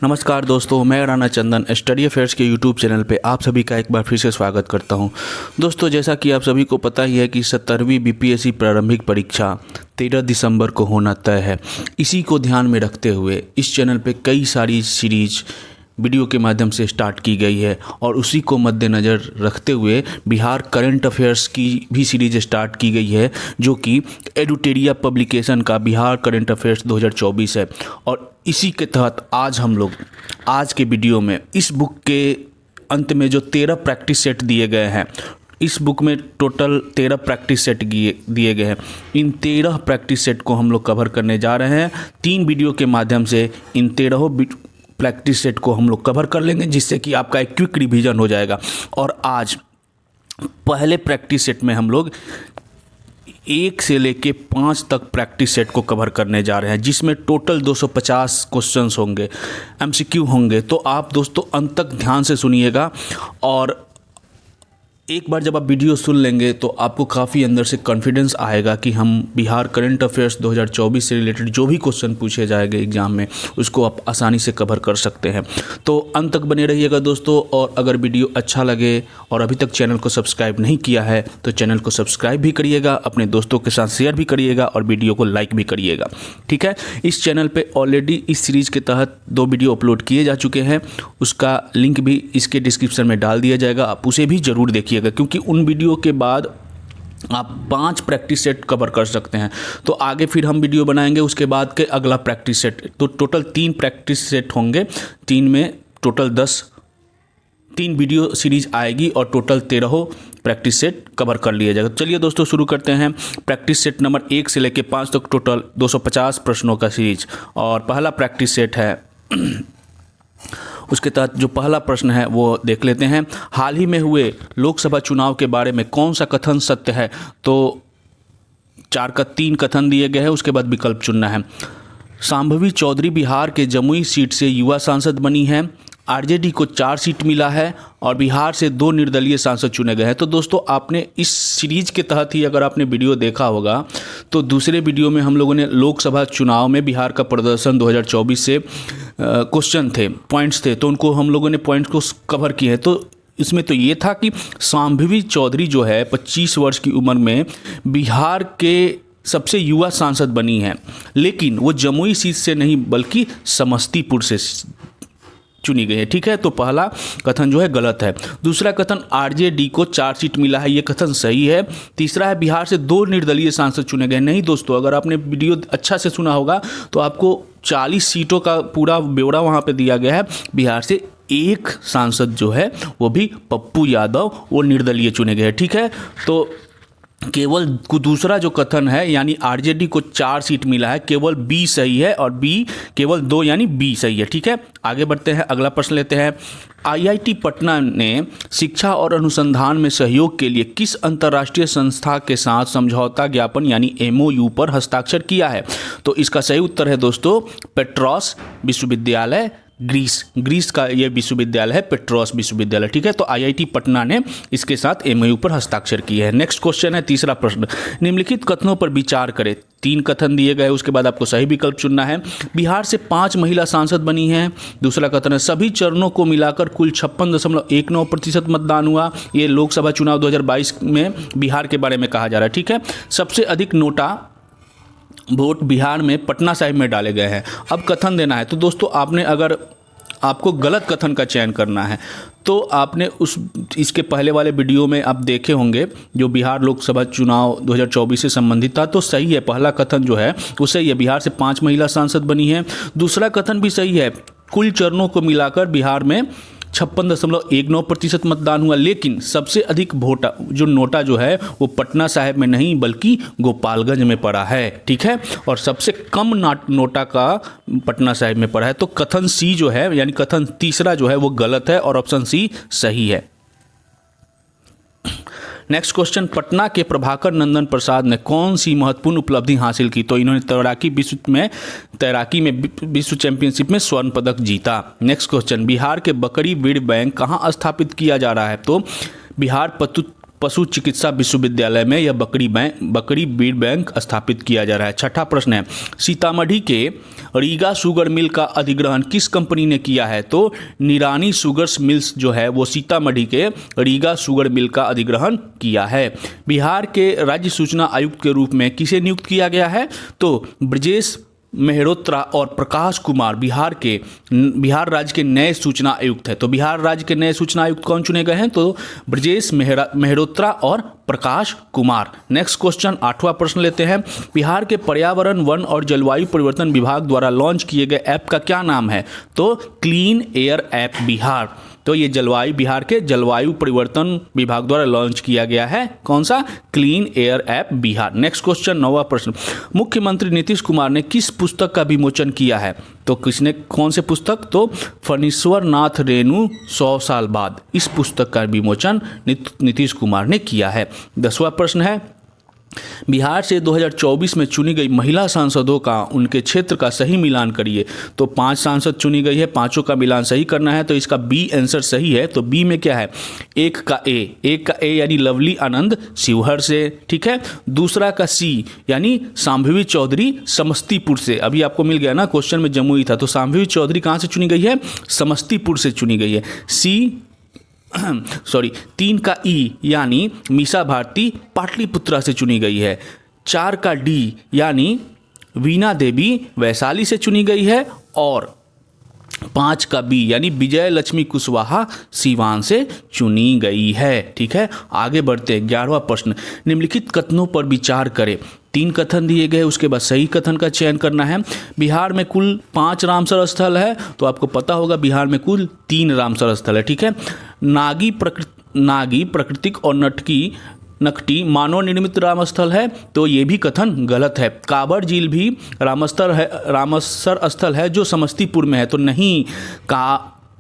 नमस्कार दोस्तों, मैं राणा चंदन स्टडी अफेयर्स के यूट्यूब चैनल पे आप सभी का एक बार फिर से स्वागत करता हूं। दोस्तों, जैसा कि आप सभी को पता ही है कि 17वीं बीपीएससी प्रारंभिक परीक्षा 13 दिसंबर को होना तय है। इसी को ध्यान में रखते हुए इस चैनल पे कई सारी सीरीज वीडियो के माध्यम से स्टार्ट की गई है और उसी को मद्देनज़र रखते हुए बिहार करंट अफेयर्स की भी सीरीज स्टार्ट की गई है, जो कि एडुटेरिया पब्लिकेशन का बिहार करंट अफेयर्स 2024 है। और इसी के तहत आज हम लोग आज के वीडियो में इस बुक के अंत में जो 13 प्रैक्टिस सेट दिए गए हैं, इस बुक में टोटल 13 प्रैक्टिस सेट दिए गए हैं। इन 13 प्रैक्टिस सेट को हम लोग कवर करने जा रहे हैं। 3 वीडियो के माध्यम से इन 13 प्रैक्टिस सेट को हम लोग कवर कर लेंगे, जिससे कि आपका एक क्विक रिवीजन हो जाएगा। और आज पहले प्रैक्टिस सेट में हम लोग 1 से लेके 5 तक प्रैक्टिस सेट को कवर करने जा रहे हैं, जिसमें टोटल 250 क्वेश्चंस होंगे, एमसीक्यू होंगे। तो आप दोस्तों अंत तक ध्यान से सुनिएगा और एक बार जब आप वीडियो सुन लेंगे तो आपको काफ़ी अंदर से कॉन्फिडेंस आएगा कि हम बिहार करंट अफेयर्स 2024 से रिलेटेड जो भी क्वेश्चन पूछे जाएंगे एग्जाम में, उसको आप आसानी से कवर कर सकते हैं। तो अंत तक बने रहिएगा दोस्तों। और अगर वीडियो अच्छा लगे और अभी तक चैनल को सब्सक्राइब नहीं किया है तो चैनल को सब्सक्राइब भी करिएगा, अपने दोस्तों के साथ शेयर भी करिएगा और वीडियो को लाइक भी करिएगा, ठीक है। इस चैनल पर ऑलरेडी इस सीरीज़ के तहत 2 वीडियो अपलोड किए जा चुके हैं, उसका लिंक भी इसके डिस्क्रिप्शन में डाल दिया जाएगा, आप उसे भी ज़रूर देखिए, क्योंकि उन वीडियो के बाद आप 5 प्रैक्टिस सेट कवर कर सकते हैं। तो आगे फिर हम वीडियो बनाएंगे उसके बाद के अगला प्रैक्टिस सेट। तो टोटल 3 प्रैक्टिस सेट होंगे, 3 में टोटल 3 वीडियो सीरीज आएगी और टोटल 13 प्रैक्टिस सेट कवर कर लिया जाएगा। चलिए दोस्तों शुरू करते हैं। प्रैक्टिस सेट नंबर 1 से लेकर 5 तक टोटल 250 प्रश्नों का सीरीज। और पहला प्रैक्टिस सेट है उसके तहत जो पहला प्रश्न है वो देख लेते हैं। हाल ही में हुए लोकसभा चुनाव के बारे में कौन सा कथन सत्य है? तो 3 कथन दिए गए हैं, उसके बाद विकल्प चुनना है। शांभवी चौधरी बिहार के जमुई सीट से युवा सांसद बनी हैं। आरजेडी को 4 सीट मिला है और बिहार से 2 निर्दलीय सांसद चुने गए हैं। तो दोस्तों आपने इस सीरीज के तहत ही अगर आपने वीडियो देखा होगा तो दूसरे वीडियो में हम लोगों ने लोकसभा चुनाव में बिहार का प्रदर्शन 2024 से क्वेश्चन थे, पॉइंट्स थे, तो उनको हम लोगों ने पॉइंट्स को कवर किए हैं। तो इसमें तो ये था कि शांभवी चौधरी जो है 25 वर्ष की उम्र में बिहार के सबसे युवा सांसद बनी हैं, लेकिन वो जमुई सीट से नहीं बल्कि समस्तीपुर से चुनी गई है, ठीक है। तो पहला कथन जो है गलत है। दूसरा कथन आरजेडी को 4 सीट मिला है, ये कथन सही है। तीसरा है बिहार से 2 निर्दलीय सांसद चुने गए। नहीं दोस्तों, अगर आपने वीडियो अच्छा से सुना होगा तो आपको 40 सीटों का पूरा ब्यौरा वहाँ पे दिया गया है। बिहार से 1 सांसद जो है वो भी पप्पू यादव, वो निर्दलीय चुने गए हैं, ठीक है। तो केवल दूसरा जो कथन है यानी आरजेडी को 4 सीट मिला है, केवल बी सही है और बी केवल 2 यानी बी सही है, ठीक है। आगे बढ़ते हैं, अगला प्रश्न लेते हैं। आईआईटी पटना ने शिक्षा और अनुसंधान में सहयोग के लिए किस अंतर्राष्ट्रीय संस्था के साथ समझौता ज्ञापन यानी एमओयू पर हस्ताक्षर किया है? तो इसका सही उत्तर है दोस्तों पेट्रोस विश्वविद्यालय, ग्रीस का ये विश्वविद्यालय है, पेट्रोस विश्वविद्यालय, ठीक है। तो आईआईटी पटना ने इसके साथ एमओयू पर हस्ताक्षर किए हैं। नेक्स्ट क्वेश्चन है, तीसरा प्रश्न। निम्नलिखित कथनों पर विचार करें। 3 कथन दिए गए, उसके बाद आपको सही विकल्प चुनना है। बिहार से 5 महिला सांसद बनी हैं। दूसरा कथन है सभी चरणों को मिलाकर कुल 56.19% मतदान हुआ। ये लोकसभा चुनाव 2022 में बिहार के बारे में कहा जा रहा है, ठीक है। सबसे अधिक नोटा वोट बिहार में पटना साहिब में डाले गए हैं। अब कथन देना है। तो दोस्तों आपने अगर आपको गलत कथन का चयन करना है तो आपने इसके पहले वाले वीडियो में आप देखे होंगे जो बिहार लोकसभा चुनाव 2024 से संबंधित था। तो सही है, पहला कथन जो है वो सही है, बिहार से 5 महिला सांसद बनी है। दूसरा कथन भी सही है, कुल चरणों को मिलाकर बिहार में 56.19% मतदान हुआ, लेकिन सबसे अधिक वोट जो नोटा जो है वो पटना साहिब में नहीं बल्कि गोपालगंज में पड़ा है, ठीक है। और सबसे कम नोटा का पटना साहिब में पड़ा है। तो कथन सी जो है यानी कथन तीसरा जो है वो गलत है और ऑप्शन सी सही है। नेक्स्ट क्वेश्चन, पटना के प्रभाकर नंदन प्रसाद ने कौन सी महत्वपूर्ण उपलब्धि हासिल की? तो इन्होंने तैराकी में विश्व चैंपियनशिप में स्वर्ण पदक जीता। नेक्स्ट क्वेश्चन, बिहार के बकरी ब्रीड बैंक कहाँ स्थापित किया जा रहा है? तो बिहार पशु चिकित्सा विश्वविद्यालय में यह बकरी ब्रीड बैंक स्थापित किया जा रहा है। छठा प्रश्न है, सीतामढ़ी के रीगा शुगर मिल का अधिग्रहण किस कंपनी ने किया है? तो निरानी शुगर्स मिल्स जो है वो सीतामढ़ी के रीगा शुगर मिल का अधिग्रहण किया है। बिहार के राज्य सूचना आयुक्त के रूप में किसे नियुक्त किया गया है? तो ब्रजेश मेहरोत्रा और प्रकाश कुमार बिहार राज्य के नए सूचना आयुक्त है। तो बिहार राज्य के नए सूचना आयुक्त कौन चुने गए हैं? तो ब्रजेश मेहरोत्रा और प्रकाश कुमार। नेक्स्ट क्वेश्चन, 8वां प्रश्न लेते हैं। बिहार के पर्यावरण, वन और जलवायु परिवर्तन विभाग द्वारा लॉन्च किए गए ऐप का क्या नाम है? तो क्लीन एयर ऐप बिहार। तो ये बिहार के जलवायु परिवर्तन विभाग द्वारा लॉन्च किया गया है। कौन सा? Clean air app Bihar. Next question, 9वां प्रश्न, मुख्यमंत्री नीतीश कुमार ने किस पुस्तक का विमोचन किया है? तो किसने, कौन से पुस्तक? तो फणीश्वर नाथ रेणु 100 साल बाद, इस पुस्तक का विमोचन नीतीश कुमार ने किया है। 10वां प्रश्न है, बिहार से 2024 में चुनी गई महिला सांसदों का उनके क्षेत्र का सही मिलान करिए। तो 5 सांसद चुनी गई है, पांचों का मिलान सही करना है। तो इसका बी आंसर सही है। तो बी में क्या है? एक का ए यानी लवली आनंद शिवहर से, ठीक है। दूसरा का सी यानी शांभवी चौधरी समस्तीपुर से। अभी आपको मिल गया ना, क्वेश्चन में जमुई था। तो शांभवी चौधरी कहाँ से चुनी गई है? समस्तीपुर से चुनी गई है। 3 का ई यानी मीसा भारती पाटलिपुत्रा से चुनी गई है। 4 का डी यानी वीणा देवी वैशाली से चुनी गई है। और 5 का बी यानी विजय लक्ष्मी कुशवाहा सीवान से चुनी गई है। ठीक है, आगे बढ़ते हैं। 11वां प्रश्न, निम्नलिखित कथनों पर विचार करें। 3 कथन दिए गए, उसके बाद सही कथन का चयन करना है। बिहार में कुल 5 रामसर स्थल है, तो आपको पता होगा बिहार में कुल 3 रामसर स्थल है। ठीक है, नागी प्राकृतिक और नकटी मानव निर्मित राम स्थल है, तो ये भी कथन गलत है। कांवड़ झील भी रामसर स्थल है जो समस्तीपुर में है, तो नहीं,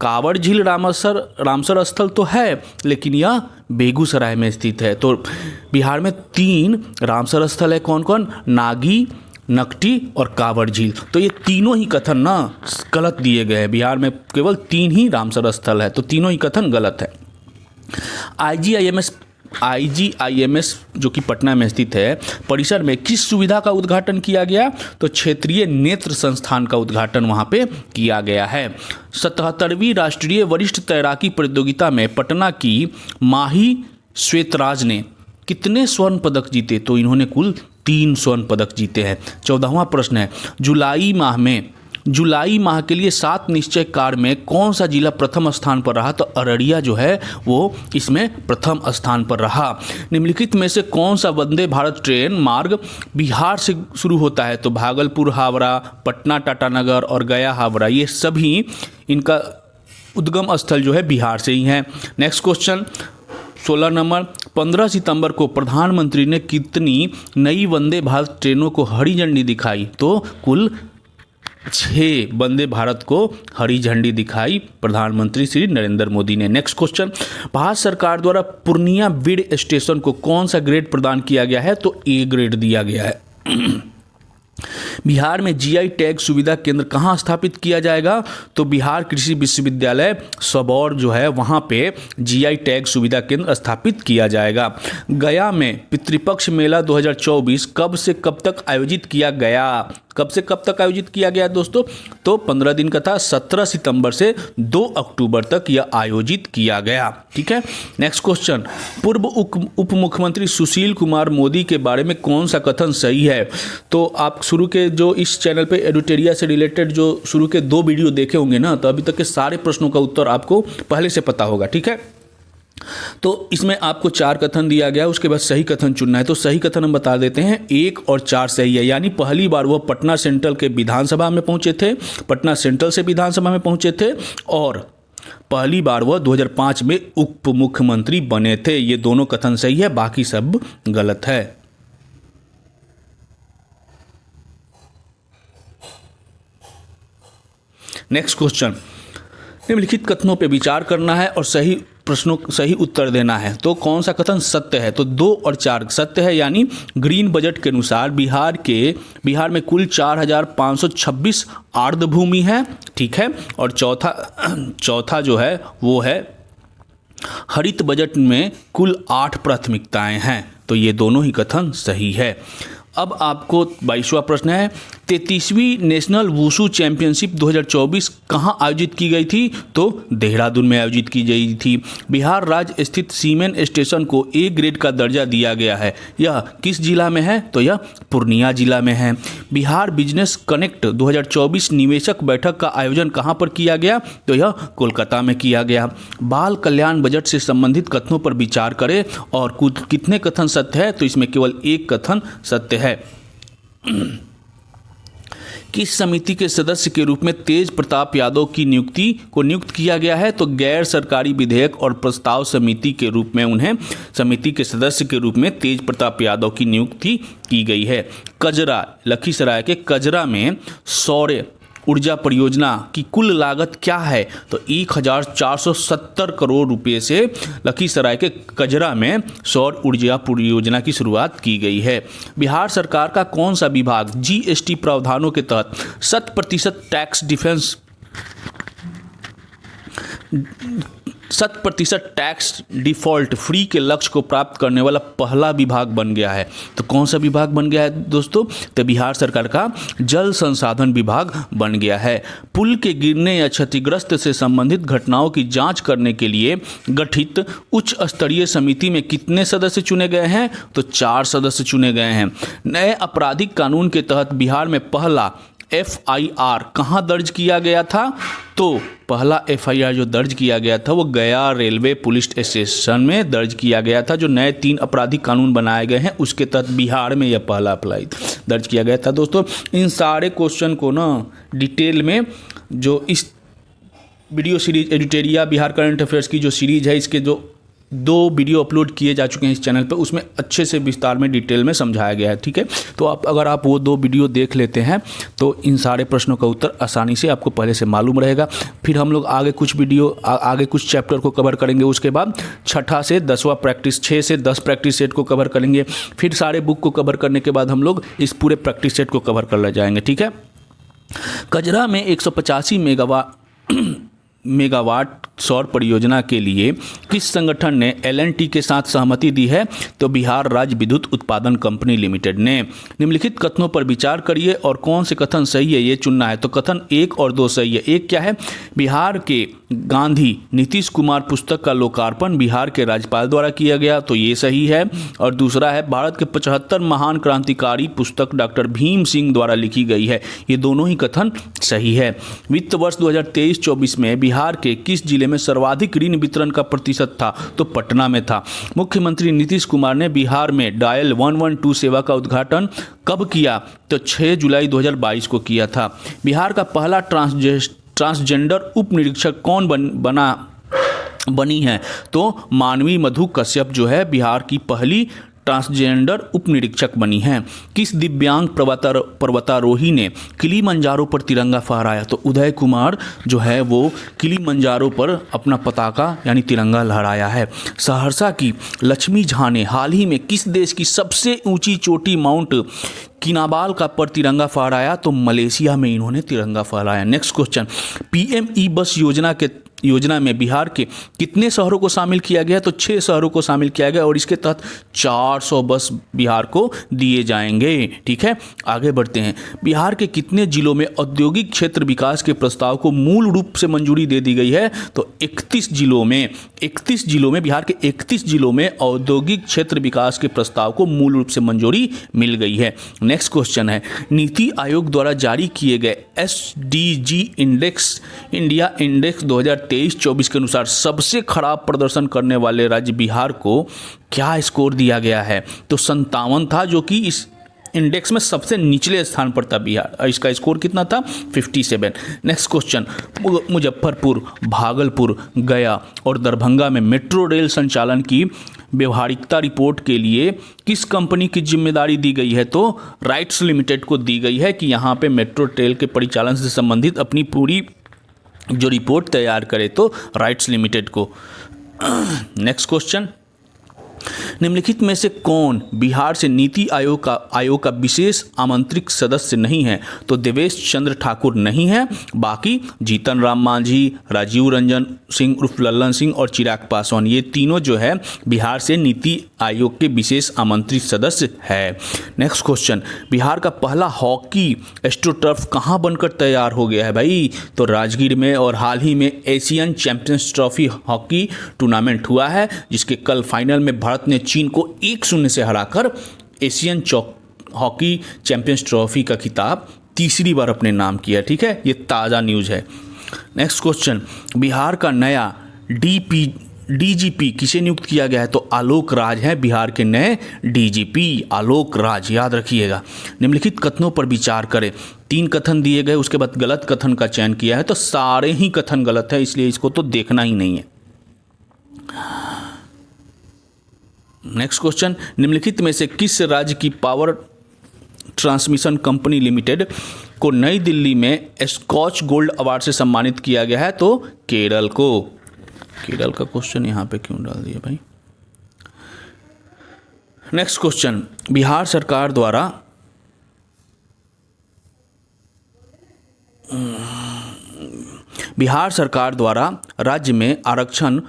कांवड़ झील रामसर स्थल तो है लेकिन यह बेगूसराय में स्थित है। तो बिहार में 3 रामसर स्थल है। कौन कौन? नागी, नकटी और कांवड़ झील। तो ये तीनों ही कथन ना गलत दिए गए हैं। बिहार में केवल 3 ही रामसर स्थल है, तो तीनों ही कथन गलत है। IGIMS जो कि पटना में स्थित है परिसर में किस सुविधा का उद्घाटन किया गया? तो क्षेत्रीय नेत्र संस्थान का उद्घाटन वहां पे किया गया है। 77वीं राष्ट्रीय वरिष्ठ तैराकी प्रतियोगिता में पटना की माही श्वेतराज ने कितने स्वर्ण पदक जीते? तो इन्होंने कुल 3 स्वर्ण पदक जीते हैं। 14वां प्रश्न है, जुलाई माह के लिए 7 निश्चय कार्य में कौन सा जिला प्रथम स्थान पर रहा? तो अररिया जो है वो इसमें प्रथम स्थान पर रहा। निम्नलिखित में से कौन सा वंदे भारत ट्रेन मार्ग बिहार से शुरू होता है? तो भागलपुर हावड़ा, पटना टाटानगर और गया हावड़ा, ये सभी इनका उद्गम स्थल जो है बिहार से ही है। नेक्स्ट क्वेश्चन, 16 नंबर, 15 सितंबर को प्रधानमंत्री ने कितनी नई वंदे भारत ट्रेनों को हरी झंडी दिखाई? तो कुल 6 वंदे भारत को हरी झंडी दिखाई प्रधानमंत्री श्री नरेंद्र मोदी ने। नेक्स्ट क्वेश्चन, भारत सरकार द्वारा पूर्णिया बीड स्टेशन को कौन सा ग्रेड प्रदान किया गया है? तो ए ग्रेड दिया गया है। बिहार में जीआई टैग सुविधा केंद्र कहाँ स्थापित किया जाएगा? तो बिहार कृषि विश्वविद्यालय सबौर जो है वहाँ पे जीआई टैग सुविधा केंद्र स्थापित किया जाएगा। गया में पितृपक्ष मेला 2024 कब से कब तक आयोजित किया गया? कब से कब तक आयोजित किया गया दोस्तों? तो 15 दिन का था, 17 सितंबर से 2 अक्टूबर तक यह आयोजित किया गया। ठीक है, नेक्स्ट क्वेश्चन, पूर्व उप मुख्यमंत्री सुशील कुमार मोदी के बारे में कौन सा कथन सही है? तो आप शुरू के जो इस चैनल पे एडिटोरिया से रिलेटेड जो शुरू के 2 वीडियो देखे होंगे ना, तो अभी तक के सारे प्रश्नों का उत्तर आपको पहले से पता होगा। ठीक है, तो इसमें आपको 4 कथन दिया गया, उसके बाद सही कथन चुनना है। तो सही कथन हम बता देते हैं, 1 और 4 सही है। यानी पहली बार वह पटना सेंट्रल के विधानसभा में पहुंचे थे, पटना सेंट्रल से विधानसभा में पहुंचे थे, और पहली बार वह 2005 में उप मुख्यमंत्री बने थे। ये दोनों कथन सही है, बाकी सब गलत है। नेक्स्ट क्वेश्चन, निम्नलिखित कथनों पर विचार करना है और सही उत्तर देना है। तो कौन सा कथन सत्य है? तो 2 और 4 सत्य है। यानी ग्रीन बजट के अनुसार बिहार में कुल 4526 आर्द्र भूमि है। ठीक है, और चौथा जो है वो है हरित बजट में कुल 8 प्राथमिकताएं हैं, तो ये दोनों ही कथन सही है। अब आपको 22वां प्रश्न है, 33वीं नेशनल वुशु चैंपियनशिप 2024 कहाँ आयोजित की गई थी? तो देहरादून में आयोजित की गई थी। बिहार राज्य स्थित सीमेन स्टेशन को ए ग्रेड का दर्जा दिया गया है। यह किस जिला में है? तो यह पूर्णिया जिला में है। बिहार बिजनेस कनेक्ट 2024 निवेशक बैठक का आयोजन कहाँ पर किया गया? तो यह कोलकाता में किया गया। बाल कल्याण बजट से संबंधित कथनों पर विचार करें और कितने कथन सत्य है? तो इसमें केवल एक कथन सत्य है। किस समिति के सदस्य के रूप में तेज प्रताप यादव की नियुक्त किया गया है? तो गैर सरकारी विधेयक और प्रस्ताव समिति के रूप में उन्हें समिति के सदस्य के रूप में तेज प्रताप यादव की नियुक्ति की गई है। कजरा, लखीसराय के कजरा में सौर ऊर्जा परियोजना की कुल लागत क्या है? तो 1470 करोड़ रुपए से लखीसराय के कजरा में सौर ऊर्जा परियोजना की शुरुआत की गई है। बिहार सरकार का कौन सा विभाग जीएसटी प्रावधानों के तहत 100% tax defence 100% tax default free के लक्ष्य को प्राप्त करने वाला पहला विभाग बन गया है? तो कौन सा विभाग बन गया है दोस्तों? तो बिहार सरकार का जल संसाधन विभाग बन गया है। पुल के गिरने या क्षतिग्रस्त से संबंधित घटनाओं की जांच करने के लिए गठित उच्च स्तरीय समिति में कितने सदस्य चुने गए हैं? तो 4 सदस्य चुने गए हैं। नए आपराधिक कानून के तहत बिहार में पहला FIR कहाँ दर्ज किया गया था? तो पहला FIR जो दर्ज किया गया था वो गया रेलवे पुलिस स्टेशन में दर्ज किया गया था। जो नए 3 आपराधिक कानून बनाए गए हैं उसके तहत बिहार में यह पहला अप्लाई दर्ज किया गया था। दोस्तों इन सारे क्वेश्चन को ना डिटेल में जो इस वीडियो सीरीज एडिटेरिया बिहार करंट अफेयर्स की जो सीरीज है, इसके जो 2 वीडियो अपलोड किए जा चुके हैं इस चैनल पर, उसमें अच्छे से विस्तार में डिटेल में समझाया गया है। ठीक है, तो अगर आप वो 2 वीडियो देख लेते हैं तो इन सारे प्रश्नों का उत्तर आसानी से आपको पहले से मालूम रहेगा। फिर हम लोग आगे कुछ चैप्टर को कवर करेंगे। उसके बाद 6ठा से 10वां प्रैक्टिस, 6 से 10 प्रैक्टिस सेट को कवर करेंगे। फिर सारे बुक को कवर करने के बाद हम लोग इस पूरे प्रैक्टिस सेट को कवर कर ले जाएंगे। ठीक है, कजरा में 185 मेगावाट सौर परियोजना के लिए किस संगठन ने L&T के साथ सहमति दी है? तो बिहार राज्य विद्युत उत्पादन कंपनी लिमिटेड ने। निम्नलिखित कथनों पर विचार करिए और कौन से कथन सही है ये चुनना है। तो कथन 1 और 2 सही है। एक क्या है? बिहार के गांधी नीतीश कुमार पुस्तक का लोकार्पण बिहार के राज्यपाल द्वारा किया गया, तो ये सही है। और दूसरा है भारत के 75 महान क्रांतिकारी पुस्तक डॉक्टर भीम सिंह द्वारा लिखी गई है। ये दोनों ही कथन सही है। वित्त वर्ष 2023-24 में बिहार के किस जिले में सर्वाधिक ऋण वितरण का प्रतिशत था? तो पटना में था। मुख्यमंत्री नीतीश कुमार ने बिहार में डायल 112 सेवा का उद्घाटन कब किया? तो 6 जुलाई 2022 को किया था। बिहार का पहला ट्रांसजेंडर उप निरीक्षक कौन बनी है? तो मानवी मधु कश्यप जो है बिहार की पहली ट्रांसजेंडर उप निरीक्षक बनी हैं। किस दिव्यांग पर्वतारोही ने किलीमंजारो पर तिरंगा फहराया? तो उदय कुमार जो है वो किलीमंजारो पर अपना पताका यानी तिरंगा लहराया है। सहरसा की लक्ष्मी झा ने हाल ही में किस देश की सबसे ऊंची चोटी माउंट किनाबाल का पर तिरंगा फहराया? तो मलेशिया में इन्होंने तिरंगा फहराया। नेक्स्ट क्वेश्चन, PM ई बस योजना में बिहार के कितने शहरों को शामिल किया गया? तो 6 शहरों को शामिल किया गया और इसके तहत 400 बस बिहार को दिए जाएंगे। ठीक है, आगे बढ़ते हैं। बिहार के कितने जिलों में औद्योगिक क्षेत्र विकास के प्रस्ताव को मूल रूप से मंजूरी दे दी गई है? तो 31 जिलों में बिहार के 31 जिलों में औद्योगिक क्षेत्र विकास के प्रस्ताव को मूल रूप से मंजूरी मिल गई है। नेक्स्ट क्वेश्चन है, नीति आयोग द्वारा जारी किए गए SDG इंडिया इंडेक्स 2023-24 के अनुसार सबसे खराब प्रदर्शन करने वाले राज्य बिहार को क्या स्कोर दिया गया है? तो 57 था, जो कि इस इंडेक्स में सबसे निचले स्थान पर था बिहार। इसका स्कोर कितना था? 57। नेक्स्ट क्वेश्चन, मुजफ्फरपुर, भागलपुर, गया और दरभंगा में मेट्रो रेल संचालन की व्यवहारिकता रिपोर्ट के लिए किस कंपनी की जिम्मेदारी दी गई है? तो राइट्स लिमिटेड को दी गई है कि यहाँ पे मेट्रो रेल के परिचालन से संबंधित अपनी पूरी जो रिपोर्ट तैयार करे, तो राइट्स लिमिटेड को। नेक्स्ट क्वेश्चन, निम्नलिखित में से कौन बिहार से नीति आयोग का विशेष आमंत्रित सदस्य नहीं है? तो देवेश चंद्र ठाकुर नहीं है, बाकी जीतन राम मांझी, राजीव रंजन सिंह उर्फ लल्लन सिंह और चिराग पासवान, ये तीनों जो है बिहार से नीति आयोग के विशेष आमंत्रित सदस्य है। नेक्स्ट क्वेश्चन, बिहार का पहला हॉकी एस्ट्रोटर्फ कहाँ बनकर तैयार हो गया है भाई? तो राजगीर में, और हाल ही में Asian champions trophy hockey tournament हुआ है, जिसके कल फाइनल में भारत ने चीन को 1-0 से हराकर एशियन हॉकी चैंपियंस ट्रॉफी का खिताब तीसरी बार अपने नाम किया। ठीक है, ये ताज़ा न्यूज़ है। नेक्स्ट क्वेश्चन, बिहार का नया डीजीपी किसे नियुक्त किया गया है? तो आलोक राज है बिहार के नए डीजीपी, आलोक राज, याद रखिएगा। निम्नलिखित कथनों पर विचार करें। 3 कथन दिए गए, उसके बाद गलत कथन का चयन किया है, तो सारे ही कथन गलत है, इसलिए इसको तो देखना ही नहीं है। नेक्स्ट क्वेश्चन, निम्नलिखित में से किस राज्य की पावर ट्रांसमिशन कंपनी लिमिटेड को नई दिल्ली में स्कॉच गोल्ड अवार्ड से सम्मानित किया गया है? तो केरल को। केरल का क्वेश्चन यहाँ पे क्यों डाल दिया भाई? नेक्स्ट क्वेश्चन, बिहार सरकार द्वारा राज्य में आरक्षण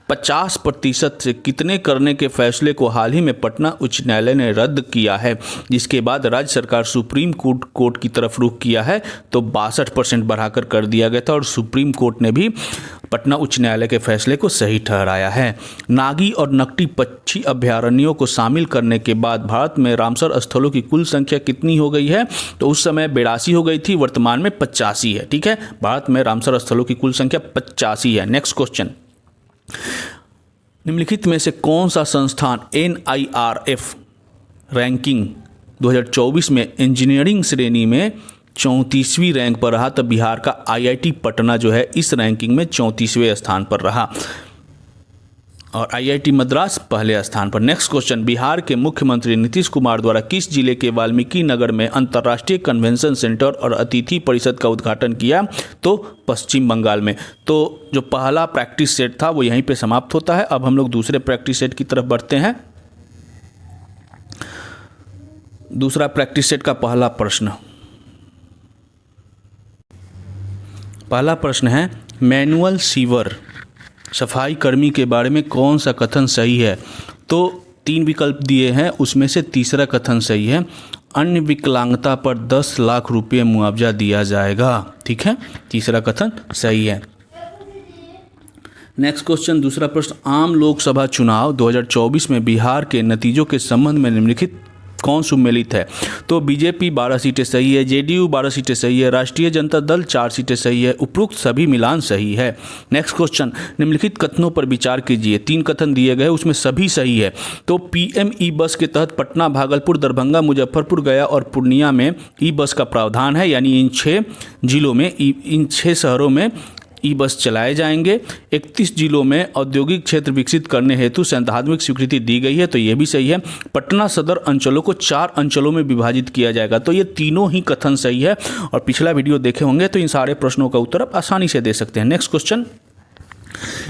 50% से कितने करने के फैसले को हाल ही में पटना उच्च न्यायालय ने रद्द किया है, जिसके बाद राज्य सरकार सुप्रीम कोर्ट की तरफ रुख किया है। तो 62% बढ़ाकर कर दिया गया था, और सुप्रीम कोर्ट ने भी पटना उच्च न्यायालय के फैसले को सही ठहराया है। नागी और नकटी पक्षी अभ्यारण्यों को शामिल करने के बाद भारत में रामसर स्थलों की कुल संख्या कितनी हो गई है? तो उस समय 82 हो गई थी, वर्तमान में 85 है। ठीक है, भारत में रामसर स्थलों की कुल संख्या 85 है। नेक्स्ट क्वेश्चन, निम्नलिखित में से कौन सा संस्थान NIRF रैंकिंग 2024 में इंजीनियरिंग श्रेणी में 34वीं रैंक पर रहा? तब बिहार का IIT पटना जो है इस रैंकिंग में 34वें स्थान पर रहा, और IIT मद्रास पहले स्थान पर। नेक्स्ट क्वेश्चन, बिहार के मुख्यमंत्री नीतीश कुमार द्वारा किस जिले के वाल्मीकि नगर में अंतर्राष्ट्रीय कन्वेंशन सेंटर और अतिथि परिषद का उद्घाटन किया? तो पश्चिम बंगाल में। तो जो पहला प्रैक्टिस सेट था वो यहीं पे समाप्त होता है। अब हम लोग दूसरे प्रैक्टिस सेट की तरफ बढ़ते हैं। दूसरा प्रैक्टिस सेट का पहला प्रश्न है, मैनुअल सीवर सफाई कर्मी के बारे में कौन सा कथन सही है? तो 3 विकल्प दिए हैं, उसमें से तीसरा कथन सही है, अन्य विकलांगता पर 10 लाख रुपये मुआवजा दिया जाएगा। ठीक है, तीसरा कथन सही है। नेक्स्ट क्वेश्चन, दूसरा प्रश्न, आम लोकसभा चुनाव 2024 में बिहार के नतीजों के संबंध में निम्नलिखित कौन सुमेलित है? तो बीजेपी 12 सीटें सही है, JDU 12 सीटें सही है, राष्ट्रीय जनता दल 4 सीटें सही है, उपरोक्त सभी मिलान सही है। नेक्स्ट क्वेश्चन, निम्नलिखित कथनों पर विचार कीजिए। 3 कथन दिए गए, उसमें सभी सही है। तो PM ई बस के तहत पटना, भागलपुर, दरभंगा, मुजफ्फरपुर, गया और पूर्णिया में ई बस का प्रावधान है, यानी इन 6 जिलों में, इन 6 शहरों में ई बस चलाए जाएंगे। 31 जिलों में औद्योगिक क्षेत्र विकसित करने हेतु सैद्धांतिक स्वीकृति दी गई है, तो ये भी सही है। पटना सदर अंचलों को 4 अंचलों में विभाजित किया जाएगा, तो ये तीनों ही कथन सही है। और पिछला वीडियो देखे होंगे तो इन सारे प्रश्नों का उत्तर आप आसानी से दे सकते हैं। नेक्स्ट क्वेश्चन,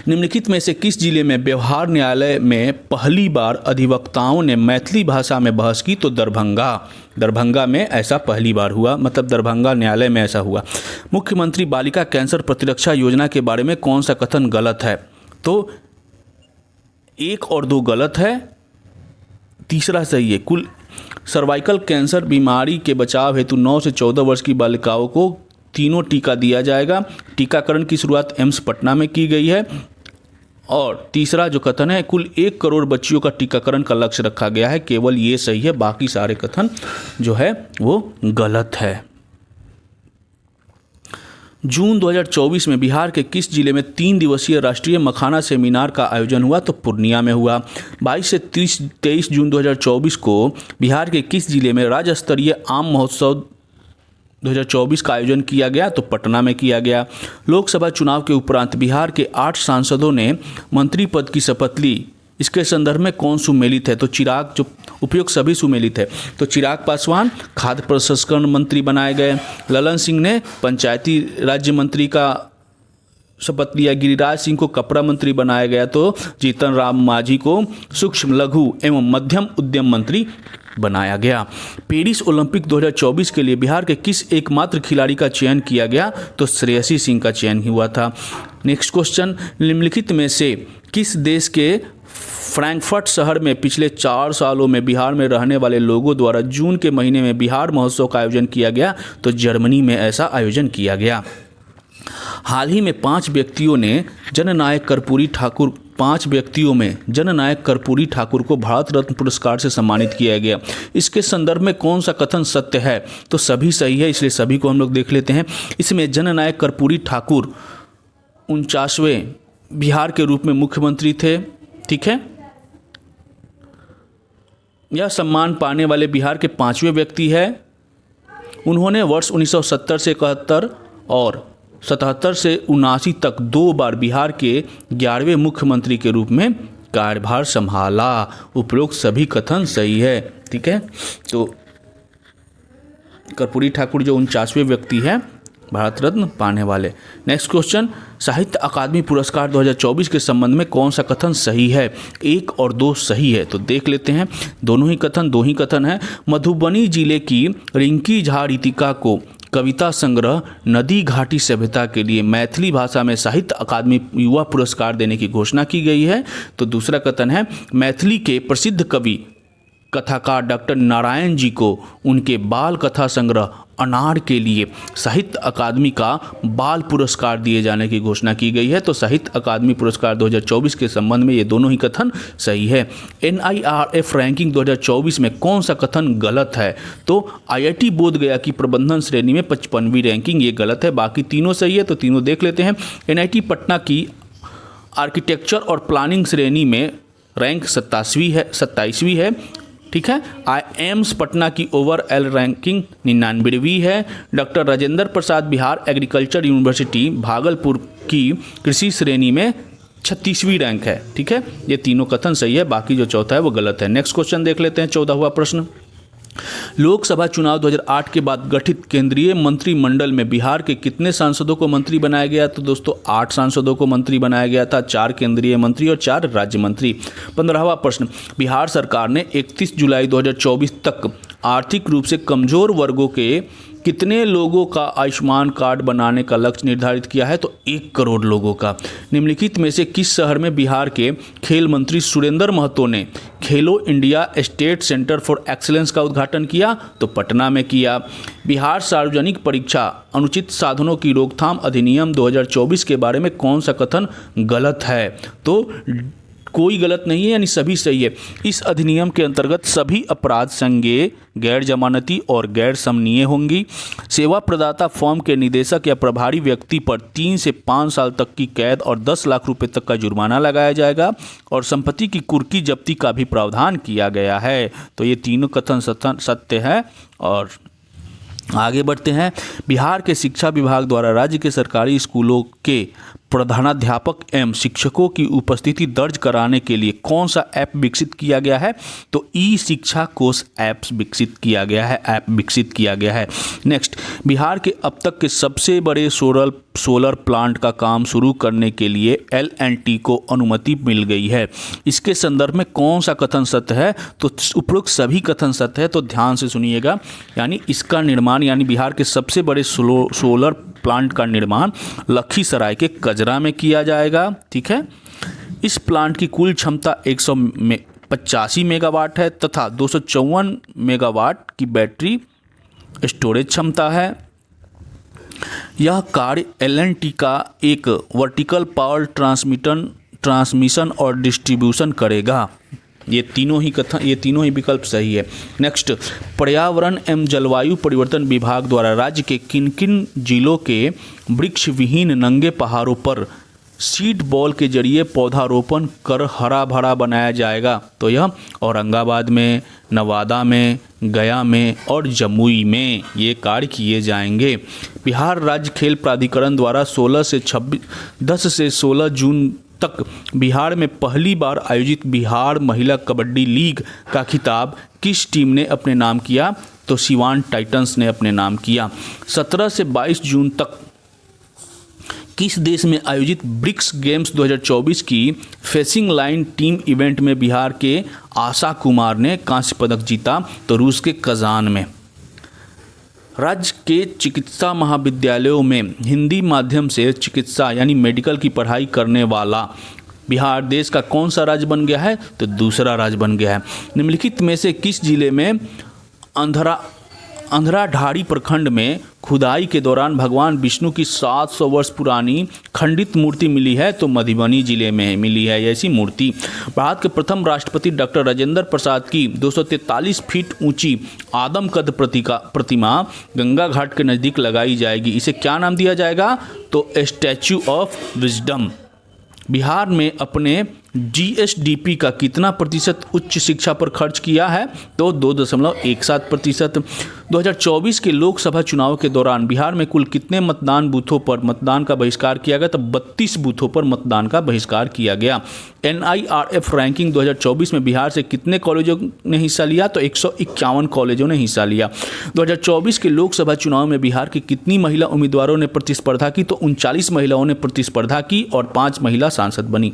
निम्नलिखित में से किस जिले में व्यवहार न्यायालय में पहली बार अधिवक्ताओं ने मैथिली भाषा में बहस की? तो दरभंगा में ऐसा पहली बार हुआ, मतलब दरभंगा न्यायालय में ऐसा हुआ। मुख्यमंत्री बालिका कैंसर प्रतिरक्षा योजना के बारे में कौन सा कथन गलत है? तो 1 और 2 गलत है, तीसरा सही है। कुल सर्वाइकल कैंसर बीमारी के बचाव हेतु 9 से 14 वर्ष की बालिकाओं को तीनों टीका दिया जाएगा। टीकाकरण की शुरुआत एम्स पटना में की गई है। और तीसरा जो कथन है, कुल 1 करोड़ बच्चियों का टीकाकरण का लक्ष्य रखा गया है, केवल ये सही है, बाकी सारे कथन जो है वो गलत है। जून 2024 में बिहार के किस जिले में 3 दिवसीय राष्ट्रीय मखाना सेमिनार का आयोजन हुआ? तो पूर्णिया में हुआ। 22 से 23 जून 2024 को बिहार के किस जिले में राज्य स्तरीय आम महोत्सव 2024 का आयोजन किया गया? तो पटना में किया गया। लोकसभा चुनाव के उपरांत बिहार के 8 सांसदों ने मंत्री पद की शपथ ली, इसके संदर्भ में कौन सुमेलित है? तो चिराग, जो उपयुक्त सभी सुमेलित है। तो चिराग पासवान खाद्य प्रसंस्करण मंत्री बनाए गए, ललन सिंह ने पंचायती राज्य मंत्री का शपथ लिया। गिरिराज सिंह को कपड़ा मंत्री बनाया गया तो जीतन राम मांझी को सूक्ष्म लघु एवं मध्यम उद्यम मंत्री बनाया गया। पेरिस ओलंपिक 2024 के लिए बिहार के किस एकमात्र खिलाड़ी का चयन किया गया? तो श्रेयसी सिंह का चयन हुआ था। नेक्स्ट क्वेश्चन, निम्नलिखित में से किस देश के फ्रैंकफर्ट शहर में पिछले 4 सालों में बिहार में रहने वाले लोगों द्वारा जून के महीने में बिहार महोत्सव का आयोजन किया गया? तो जर्मनी में ऐसा आयोजन किया गया। हाल ही में 5 व्यक्तियों में जननायक कर्पूरी ठाकुर को भारत रत्न पुरस्कार से सम्मानित किया गया। इसके संदर्भ में कौन सा कथन सत्य है? तो सभी सही है, इसलिए सभी को हम लोग देख लेते हैं। इसमें जननायक कर्पूरी ठाकुर 49वें बिहार के रूप में मुख्यमंत्री थे, ठीक है। यह सम्मान पाने वाले बिहार के 5वें व्यक्ति है। उन्होंने वर्ष 1970 से 71 और 77 से 79 तक 2 बार बिहार के 11वें मुख्यमंत्री के रूप में कार्यभार संभाला। उपरोक्त सभी कथन सही है, ठीक है। तो कर्पूरी ठाकुर जो 49वें व्यक्ति है भारत रत्न पाने वाले। नेक्स्ट क्वेश्चन, साहित्य अकादमी पुरस्कार 2024 के संबंध में कौन सा कथन सही है? 1 और 2 सही है, तो देख लेते हैं। दोनों ही कथन, 2 ही कथन है। मधुबनी जिले की रिंकी झा रितिका को कविता संग्रह नदी घाटी सभ्यता के लिए मैथिली भाषा में साहित्य अकादमी युवा पुरस्कार देने की घोषणा की गई है। तो दूसरा कथन है, मैथिली के प्रसिद्ध कवि कथाकार डॉक्टर नारायण जी को उनके बाल कथा संग्रह अनार के लिए साहित्य अकादमी का बाल पुरस्कार दिए जाने की घोषणा की गई है। तो साहित्य अकादमी पुरस्कार 2024 के संबंध में ये दोनों ही कथन सही है। NIRF रैंकिंग 2024 में कौन सा कथन गलत है? तो IIT बोधगया की प्रबंधन श्रेणी में 55वीं रैंकिंग, ये गलत है। बाकी तीनों सही है, तो तीनों देख लेते हैं। NIT पटना की आर्किटेक्चर और प्लानिंग श्रेणी में रैंक 27वीं है, ठीक है। IIMS पटना की ओवरऑल रैंकिंग 99वीं है। Doctor Rajendra Prasad Bihar agriculture university Bhagalpur की कृषि श्रेणी में 36वीं रैंक है, ठीक है। ये तीनों कथन सही है, बाकी जो चौथा है वो गलत है। नेक्स्ट क्वेश्चन देख लेते हैं, 14वां प्रश्न। लोकसभा चुनाव 2008 के बाद गठित केंद्रीय मंत्रिमंडल में बिहार के कितने सांसदों को मंत्री बनाया गया? तो दोस्तों 8 सांसदों को मंत्री बनाया गया था, 4 केंद्रीय मंत्री और 4 राज्य मंत्री। 15वां प्रश्न, बिहार सरकार ने 31 जुलाई 2024 तक आर्थिक रूप से कमजोर वर्गों के कितने लोगों का आयुष्मान कार्ड बनाने का लक्ष्य निर्धारित किया है? तो 1 करोड़ लोगों का। निम्नलिखित में से किस शहर में बिहार के खेल मंत्री सुरेंद्र महतो ने खेलो India state centre for excellence का उद्घाटन किया? तो पटना में किया। बिहार सार्वजनिक परीक्षा अनुचित साधनों की रोकथाम अधिनियम 2024 के बारे में कौन सा कथन गलत है? तो कोई गलत नहीं है, यानी सभी सही है। इस अधिनियम के अंतर्गत सभी अपराध संज्ञेय, गैर जमानती और गैर समनीय होंगी। सेवा प्रदाता फर्म के निदेशक या प्रभारी व्यक्ति पर 3 से 5 साल तक की कैद और 10 लाख रुपए तक का जुर्माना लगाया जाएगा और संपत्ति की कुर्की जब्ती का भी प्रावधान किया गया है। तो ये तीनों कथन सत्य है। और आगे बढ़ते हैं। बिहार के शिक्षा विभाग द्वारा राज्य के सरकारी स्कूलों के प्रधानाध्यापक एवं शिक्षकों की उपस्थिति दर्ज कराने के लिए कौन सा ऐप विकसित किया गया है? तो ई शिक्षा कोष ऐप विकसित किया गया है। नेक्स्ट, बिहार के अब तक के सबसे बड़े सोलर प्लांट का काम शुरू करने के लिए L&T को अनुमति मिल गई है। इसके संदर्भ में कौन सा कथन सत्य है? तो उपरोक्त सभी कथन सत्य है, तो ध्यान से सुनिएगा। यानी इसका निर्माण, यानी बिहार के सबसे बड़े सोलर प्लांट का निर्माण लखीसराय के कजरा में किया जाएगा, ठीक है। इस प्लांट की कुल क्षमता 185 मेगावाट है तथा 254 मेगावाट की बैटरी स्टोरेज क्षमता है। यह कार्य L&T का एक वर्टिकल पावर ट्रांसमिशन और डिस्ट्रीब्यूशन करेगा। ये तीनों ही विकल्प सही है। नेक्स्ट, पर्यावरण एवं जलवायु परिवर्तन विभाग द्वारा राज्य के किन किन जिलों के वृक्ष विहीन नंगे पहाड़ों पर सीड बॉल के जरिए पौधारोपण कर हरा भरा बनाया जाएगा? तो यह औरंगाबाद में, नवादा में, गया में और जमुई में ये कार्य किए जाएंगे। बिहार राज्य खेल प्राधिकरण द्वारा 10 से 16 जून तक बिहार में पहली बार आयोजित बिहार महिला कबड्डी लीग का खिताब किस टीम ने अपने नाम किया? तो सिवान टाइटंस ने अपने नाम किया। 17 से 22 जून तक किस देश में आयोजित ब्रिक्स गेम्स 2024 की फेसिंग लाइन टीम इवेंट में बिहार के आशा कुमार ने कांस्य पदक जीता? तो रूस के कजान में। राज्य के चिकित्सा महाविद्यालयों में हिंदी माध्यम से चिकित्सा यानी मेडिकल की पढ़ाई करने वाला बिहार देश का कौन सा राज्य बन गया है? तो दूसरा राज्य बन गया है। निम्नलिखित में से किस जिले में अंधराढारी प्रखंड में खुदाई के दौरान भगवान विष्णु की 700 वर्ष पुरानी खंडित मूर्ति मिली है? तो मधुबनी जिले में मिली है ऐसी मूर्ति। भारत के प्रथम राष्ट्रपति डॉक्टर राजेंद्र प्रसाद की 243 फीट ऊंची आदमकद प्रतिमा गंगा घाट के नज़दीक लगाई जाएगी। इसे क्या नाम दिया जाएगा? तो स्टैच्यू ऑफ विजडम। बिहार में अपने जीएसडीपी का कितना प्रतिशत उच्च शिक्षा पर खर्च किया है? तो 2.17%। 2024 के लोकसभा चुनाव के दौरान बिहार में कुल कितने मतदान बूथों पर मतदान का बहिष्कार किया गया? तो 32 बूथों पर मतदान का बहिष्कार किया गया। NIRF रैंकिंग 2024 में बिहार से कितने कॉलेजों ने हिस्सा लिया? तो 151 कॉलेजों ने हिस्सा लिया। 2024 के लोकसभा चुनाव में बिहार की कितनी महिला उम्मीदवारों ने प्रतिस्पर्धा की? तो 39 महिलाओं ने प्रतिस्पर्धा की और 5 महिला सांसद बनी।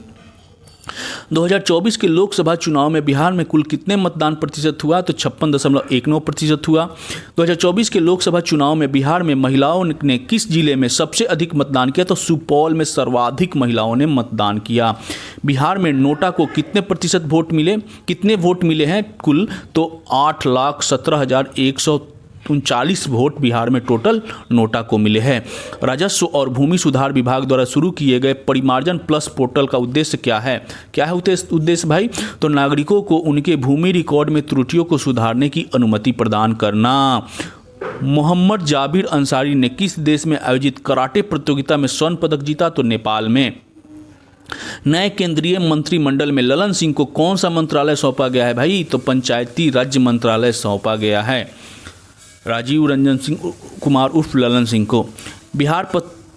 2024 के लोकसभा चुनाव में बिहार में कुल कितने मतदान प्रतिशत हुआ? तो 56.19% हुआ। 2024 के लोकसभा चुनाव में बिहार में महिलाओं ने किस जिले में सबसे अधिक मतदान किया? तो सुपौल में सर्वाधिक महिलाओं ने मतदान किया। बिहार में नोटा को कितने प्रतिशत वोट मिले? कितने वोट मिले हैं कुल? तो 8,17,139 वोट बिहार में टोटल नोटा को मिले हैं। राजस्व और भूमि सुधार विभाग द्वारा शुरू किए गए परिमार्जन प्लस पोर्टल का उद्देश्य क्या है? क्या है उद्देश्य भाई? तो नागरिकों को उनके भूमि रिकॉर्ड में त्रुटियों को सुधारने की अनुमति प्रदान करना। मोहम्मद जाबिर अंसारी ने किस देश में आयोजित कराटे प्रतियोगिता में स्वर्ण पदक जीता? तो नेपाल में। नए केंद्रीय मंत्रिमंडल में ललन सिंह को कौन सा मंत्रालय सौंपा गया है भाई? तो पंचायती राज्य मंत्रालय सौंपा गया है राजीव रंजन सिंह कुमार उर्फ ललन सिंह को। बिहार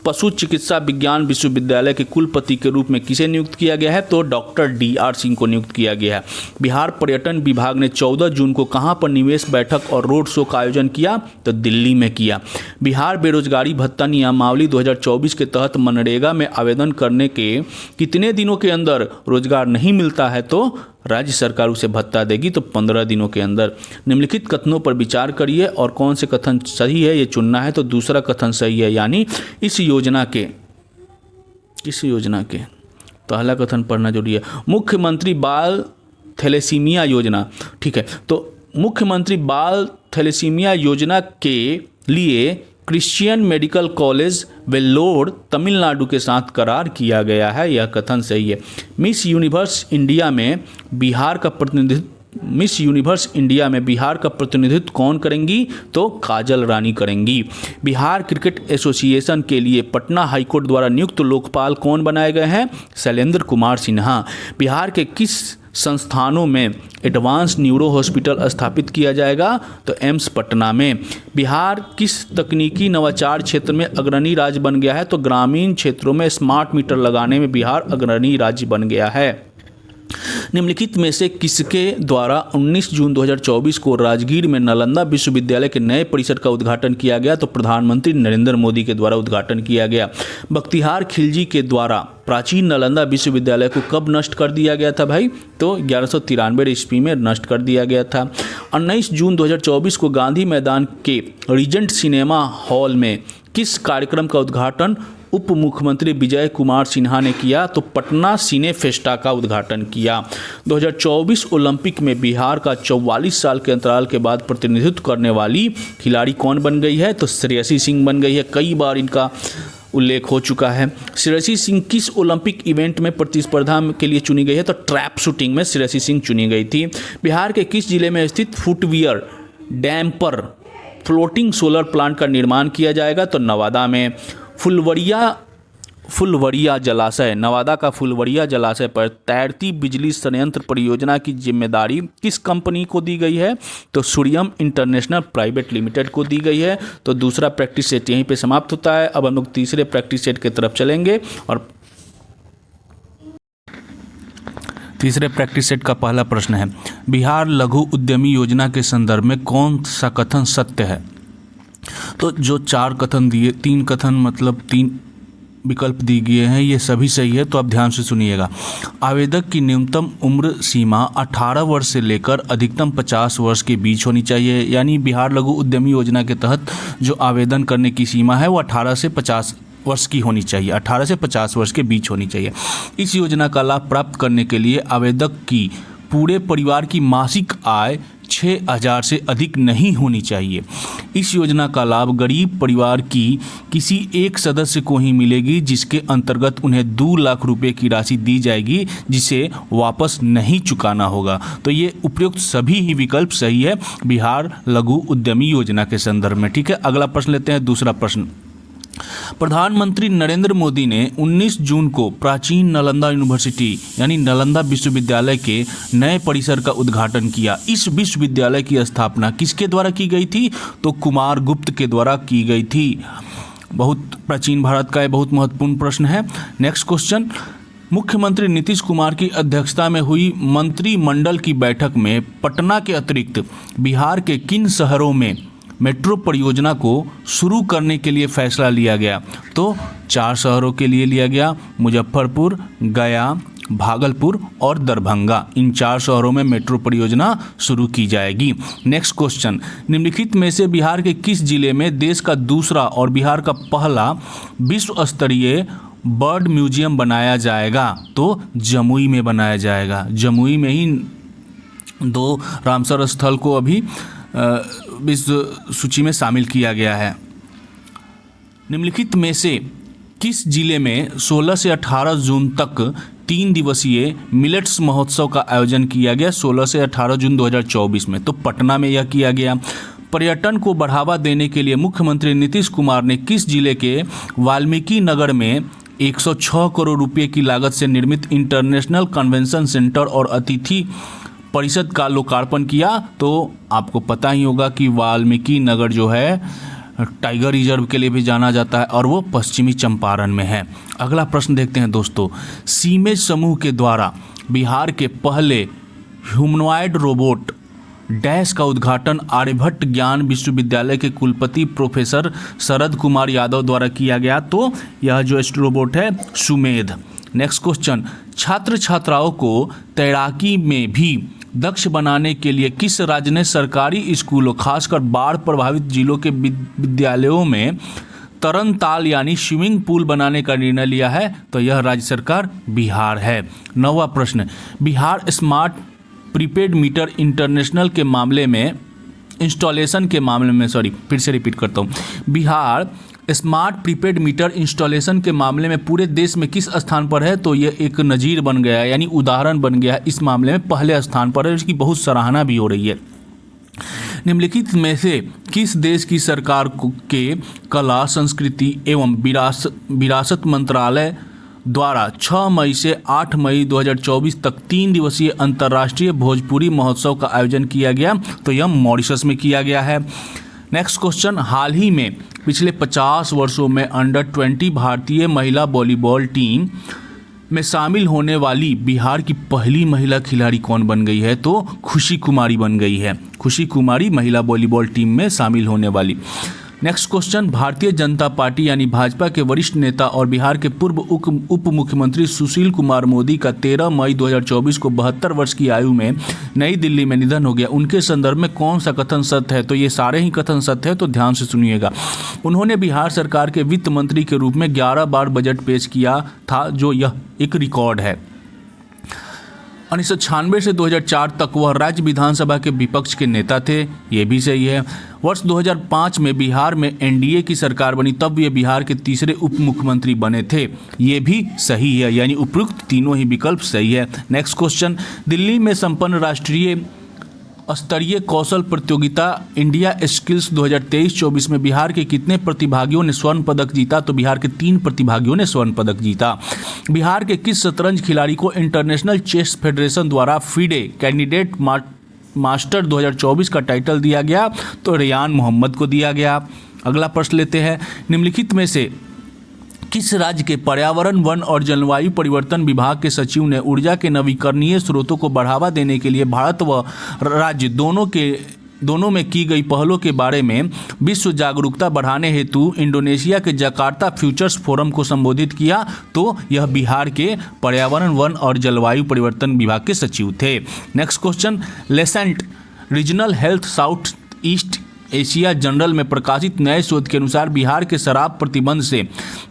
पशु चिकित्सा विज्ञान विश्वविद्यालय के कुलपति के रूप में किसे नियुक्त किया गया है? तो डॉक्टर DR सिंह को नियुक्त किया गया है। बिहार पर्यटन विभाग ने 14 जून को कहां पर निवेश बैठक और रोड शो का आयोजन किया? तो दिल्ली में किया। बिहार बेरोजगारी भत्ता नियमावली 2024 के तहत मनरेगा में आवेदन करने के कितने दिनों के अंदर रोजगार नहीं मिलता है तो राज्य सरकार उसे भत्ता देगी? तो 15 दिनों के अंदर। निम्नलिखित कथनों पर विचार करिए और कौन से कथन सही है ये चुनना है। तो दूसरा कथन सही है, यानी इस योजना के पहला कथन पढ़ना जरूरी है। मुख्यमंत्री बाल थैलेसीमिया योजना, ठीक है, तो मुख्यमंत्री बाल थैलेसीमिया योजना के लिए Christian medical college Vellore Tamil Nadu के साथ करार किया गया है। यह कथन सही है। मिस यूनिवर्स इंडिया में बिहार का प्रतिनिधित्व कौन करेंगी? तो काजल रानी करेंगी। बिहार क्रिकेट एसोसिएशन के लिए पटना हाईकोर्ट द्वारा नियुक्त लोकपाल कौन बनाए गए हैं? शैलेंद्र कुमार सिन्हा। बिहार के किस संस्थानों में एडवांस न्यूरो हॉस्पिटल स्थापित किया जाएगा? तो एम्स पटना में। बिहार किस तकनीकी नवाचार क्षेत्र में अग्रणी राज्य बन गया है? तो ग्रामीण क्षेत्रों में स्मार्ट मीटर लगाने में बिहार अग्रणी राज्य बन गया है। निम्नलिखित में से किसके द्वारा 19 जून 2024 को राजगीर में नालंदा विश्वविद्यालय के नए परिसर का उद्घाटन किया गया? तो प्रधानमंत्री नरेंद्र मोदी के द्वारा उद्घाटन किया गया। बख्तियार खिलजी के द्वारा प्राचीन नालंदा विश्वविद्यालय को कब नष्ट कर दिया गया था भाई? तो 1193 ईस्वी में नष्ट कर दिया गया था। 19 जून 2024 को गांधी मैदान के रीजेंट सिनेमा हॉल में किस कार्यक्रम का उद्घाटन उप मुख्यमंत्री विजय कुमार सिन्हा ने किया? तो पटना सिने फेस्टा का उद्घाटन किया। 2024 ओलंपिक में बिहार का 44 साल के अंतराल के बाद प्रतिनिधित्व करने वाली खिलाड़ी कौन बन गई है? तो श्रेयसी सिंह बन गई है। कई बार इनका उल्लेख हो चुका है। श्रेयसी सिंह किस ओलंपिक इवेंट में प्रतिस्पर्धा के लिए चुनी गई है? तो ट्रैप शूटिंग में श्रेयसी सिंह चुनी गई थी। बिहार के किस जिले में स्थित फुटवियर डैम पर फ्लोटिंग सोलर प्लांट का निर्माण किया जाएगा? तो नवादा में। फुलवरिया जलाशय, नवादा का फुलवरिया जलाशय पर तैरती बिजली संयंत्र परियोजना की जिम्मेदारी किस कंपनी को दी गई है? तो सूर्यम इंटरनेशनल प्राइवेट लिमिटेड को दी गई है। तो दूसरा प्रैक्टिस सेट यहीं पे समाप्त होता है। अब हम लोग तीसरे प्रैक्टिस सेट की तरफ चलेंगे और तीसरे प्रैक्टिस सेट का पहला प्रश्न है, बिहार लघु उद्यमी योजना के संदर्भ में कौन सा कथन सत्य है? तो जो 4 कथन दिए, 3 कथन मतलब 3 विकल्प दिए गए हैं ये सभी सही है, तो आप ध्यान से सुनिएगा। आवेदक की न्यूनतम उम्र सीमा 18 वर्ष से लेकर अधिकतम 50 वर्ष के बीच होनी चाहिए। यानी बिहार लघु उद्यमी योजना के तहत जो आवेदन करने की सीमा है वो 18 से 50 वर्ष की होनी चाहिए, 18 से 50 वर्ष के बीच होनी चाहिए। इस योजना का लाभ प्राप्त करने के लिए आवेदक की पूरे परिवार की मासिक आय 6,000 से अधिक नहीं होनी चाहिए। इस योजना का लाभ गरीब परिवार की किसी एक सदस्य को ही मिलेगी, जिसके अंतर्गत उन्हें 2 लाख रुपए की राशि दी जाएगी, जिसे वापस नहीं चुकाना होगा। तो ये उपयुक्त सभी ही विकल्प सही है बिहार लघु उद्यमी योजना के संदर्भ में। ठीक है, अगला प्रश्न लेते हैं। दूसरा प्रश्न, प्रधानमंत्री नरेंद्र मोदी ने 19 जून को प्राचीन नालंदा यूनिवर्सिटी यानी नालंदा विश्वविद्यालय के नए परिसर का उद्घाटन किया। इस विश्वविद्यालय की स्थापना किसके द्वारा की गई थी? तो कुमार गुप्त के द्वारा की गई थी। बहुत प्राचीन भारत का यह बहुत महत्वपूर्ण प्रश्न है। नेक्स्ट क्वेश्चन, मुख्यमंत्री नीतीश कुमार की अध्यक्षता में हुई मंत्रिमंडल की बैठक में पटना के अतिरिक्त बिहार के किन शहरों में मेट्रो परियोजना को शुरू करने के लिए फैसला लिया गया? तो 4 शहरों के लिए लिया गया, मुजफ्फरपुर, गया, भागलपुर और दरभंगा। इन 4 शहरों में मेट्रो परियोजना शुरू की जाएगी। नेक्स्ट क्वेश्चन, निम्नलिखित में से बिहार के किस जिले में देश का दूसरा और बिहार का पहला विश्व स्तरीय बर्ड म्यूजियम बनाया जाएगा? तो जमुई में बनाया जाएगा। जमुई में ही 2 रामसर स्थल को अभी विश्व सूची में शामिल किया गया है। निम्नलिखित में से किस जिले में 16 से 18 जून तक 3 दिवसीय मिलेट्स महोत्सव का आयोजन किया गया? 16 से 18 जून 2024 में। तो पटना में यह किया गया। पर्यटन को बढ़ावा देने के लिए मुख्यमंत्री नीतीश कुमार ने किस जिले के वाल्मीकि नगर में 106 करोड़ रुपए की लागत से निर्मित इंटरनेशनल कन्वेंशन सेंटर और अतिथि परिषद का लोकार्पण किया? तो आपको पता ही होगा कि वाल्मीकि नगर जो है टाइगर रिजर्व के लिए भी जाना जाता है और वो पश्चिमी चंपारण में है। अगला प्रश्न देखते हैं दोस्तों, सीमेज समूह के द्वारा बिहार के पहले ह्यूमनॉइड रोबोट डैश का उद्घाटन आर्यभट्ट ज्ञान विश्वविद्यालय के कुलपति प्रोफेसर शरद कुमार यादव द्वारा किया गया। तो यह जो रोबोट है सुमेध। नेक्स्ट क्वेश्चन, छात्र छात्राओं को तैराकी में भी दक्ष बनाने के लिए किस राज्य ने सरकारी स्कूलों खासकर बाढ़ प्रभावित जिलों के विद्यालयों में तरन ताल यानी स्विमिंग पूल बनाने का निर्णय लिया है? तो यह राज्य सरकार बिहार है। 9वां प्रश्न, Bihar smart prepaid meter international के मामले में इंस्टॉलेशन के मामले में फिर से रिपीट करता हूँ, Bihar smart prepaid meter installation के मामले में पूरे देश में किस स्थान पर है? तो ये एक नज़ीर बन गया है, यानी उदाहरण बन गया है। इस मामले में पहले स्थान पर है, इसकी बहुत सराहना भी हो रही है। निम्नलिखित में से किस देश की सरकार के कला संस्कृति एवं विरासत मंत्रालय द्वारा 6 मई से 8 मई 2024 तक 3 दिवसीय अंतर्राष्ट्रीय भोजपुरी महोत्सव का आयोजन किया गया? तो यह मॉरिशस में किया गया है। नेक्स्ट क्वेश्चन, हाल ही में पिछले 50 वर्षों में अंडर 20 भारतीय महिला वॉलीबॉल टीम में शामिल होने वाली बिहार की पहली महिला खिलाड़ी कौन बन गई है? तो खुशी कुमारी बन गई है। खुशी कुमारी महिला वॉलीबॉल टीम में शामिल होने वाली। Next question, Bharatiya Janata party यानी भाजपा के वरिष्ठ नेता और बिहार के पूर्व उप मुख्यमंत्री सुशील कुमार मोदी का 13 मई 2024 को 72 वर्ष की आयु में नई दिल्ली में निधन हो गया। उनके संदर्भ में कौन सा कथन सत्य है? तो ये सारे ही कथन सत्य है, तो ध्यान से सुनिएगा। उन्होंने बिहार सरकार के वित्त मंत्री के रूप में 11 बार बजट पेश किया था, जो यह एक रिकॉर्ड है। 1996 से 2004 तक वह राज्य विधानसभा के विपक्ष के नेता थे, ये भी सही है। वर्ष 2005 में बिहार में एनडीए की सरकार बनी, तब ये बिहार के तीसरे उप मुख्यमंत्री बने थे, ये भी सही है। यानी उपयुक्त तीनों ही विकल्प सही है। नेक्स्ट क्वेश्चन, दिल्ली में संपन्न राष्ट्रीय स्तरीय कौशल प्रतियोगिता इंडिया स्किल्स 2023-24 में बिहार के कितने प्रतिभागियों ने स्वर्ण पदक जीता? तो बिहार के 3 प्रतिभागियों ने स्वर्ण पदक जीता। बिहार के किस शतरंज खिलाड़ी को इंटरनेशनल चेस फेडरेशन द्वारा FIDE कैंडिडेट मास्टर 2024 का टाइटल दिया गया? तो रेयान मोहम्मद को दिया गया। अगला प्रश्न लेते हैं, निम्नलिखित में से किस राज्य के पर्यावरण, वन और जलवायु परिवर्तन विभाग के सचिव ने ऊर्जा के नवीकरणीय स्रोतों को बढ़ावा देने के लिए भारत व राज्य दोनों के दोनों में की गई पहलों के बारे में विश्व जागरूकता बढ़ाने हेतु इंडोनेशिया के जकार्ता फ्यूचर्स फोरम को संबोधित किया, तो यह बिहार के पर्यावरण, वन और जलवायु परिवर्तन विभाग के सचिव थे। Next question, Lancet regional health south east Asia journal में प्रकाशित नए शोध के अनुसार बिहार के शराब प्रतिबंध से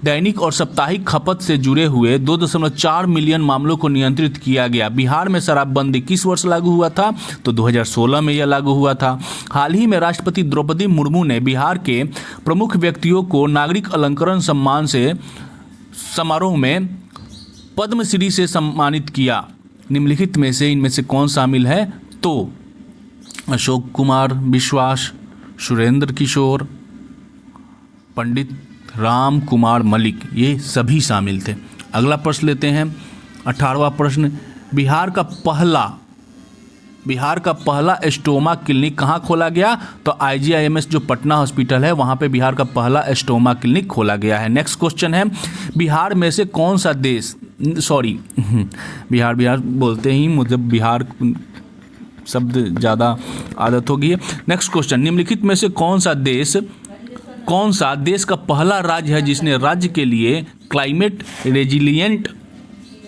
दैनिक और साप्ताहिक खपत से जुड़े हुए 2.4 मिलियन मामलों को नियंत्रित किया गया। बिहार में शराबबंदी किस वर्ष लागू हुआ था? तो 2016 में यह लागू हुआ था। हाल ही में राष्ट्रपति द्रौपदी मुर्मू ने बिहार के प्रमुख व्यक्तियों को नागरिक अलंकरण सम्मान से समारोह में पद्मश्री से सम्मानित किया। निम्नलिखित में से इनमें से कौन शामिल है? तो अशोक कुमार विश्वास, सुरेंद्र किशोर, पंडित राम कुमार मलिक, ये सभी शामिल थे। अगला प्रश्न लेते हैं, 18वां प्रश्न, बिहार का पहला स्टोमा क्लिनिक कहाँ खोला गया? तो IGIMS जो पटना हॉस्पिटल है वहाँ पे बिहार का पहला स्टोमा क्लिनिक खोला गया है। नेक्स्ट क्वेश्चन है, बिहार में से कौन सा देश, सॉरी बिहार बोलते ही मुझे बिहार शब्द ज़्यादा आदत हो गई है। नेक्स्ट क्वेश्चन, निम्नलिखित में से कौन सा देश का पहला राज्य है जिसने राज्य के लिए क्लाइमेट रेजिलिएंट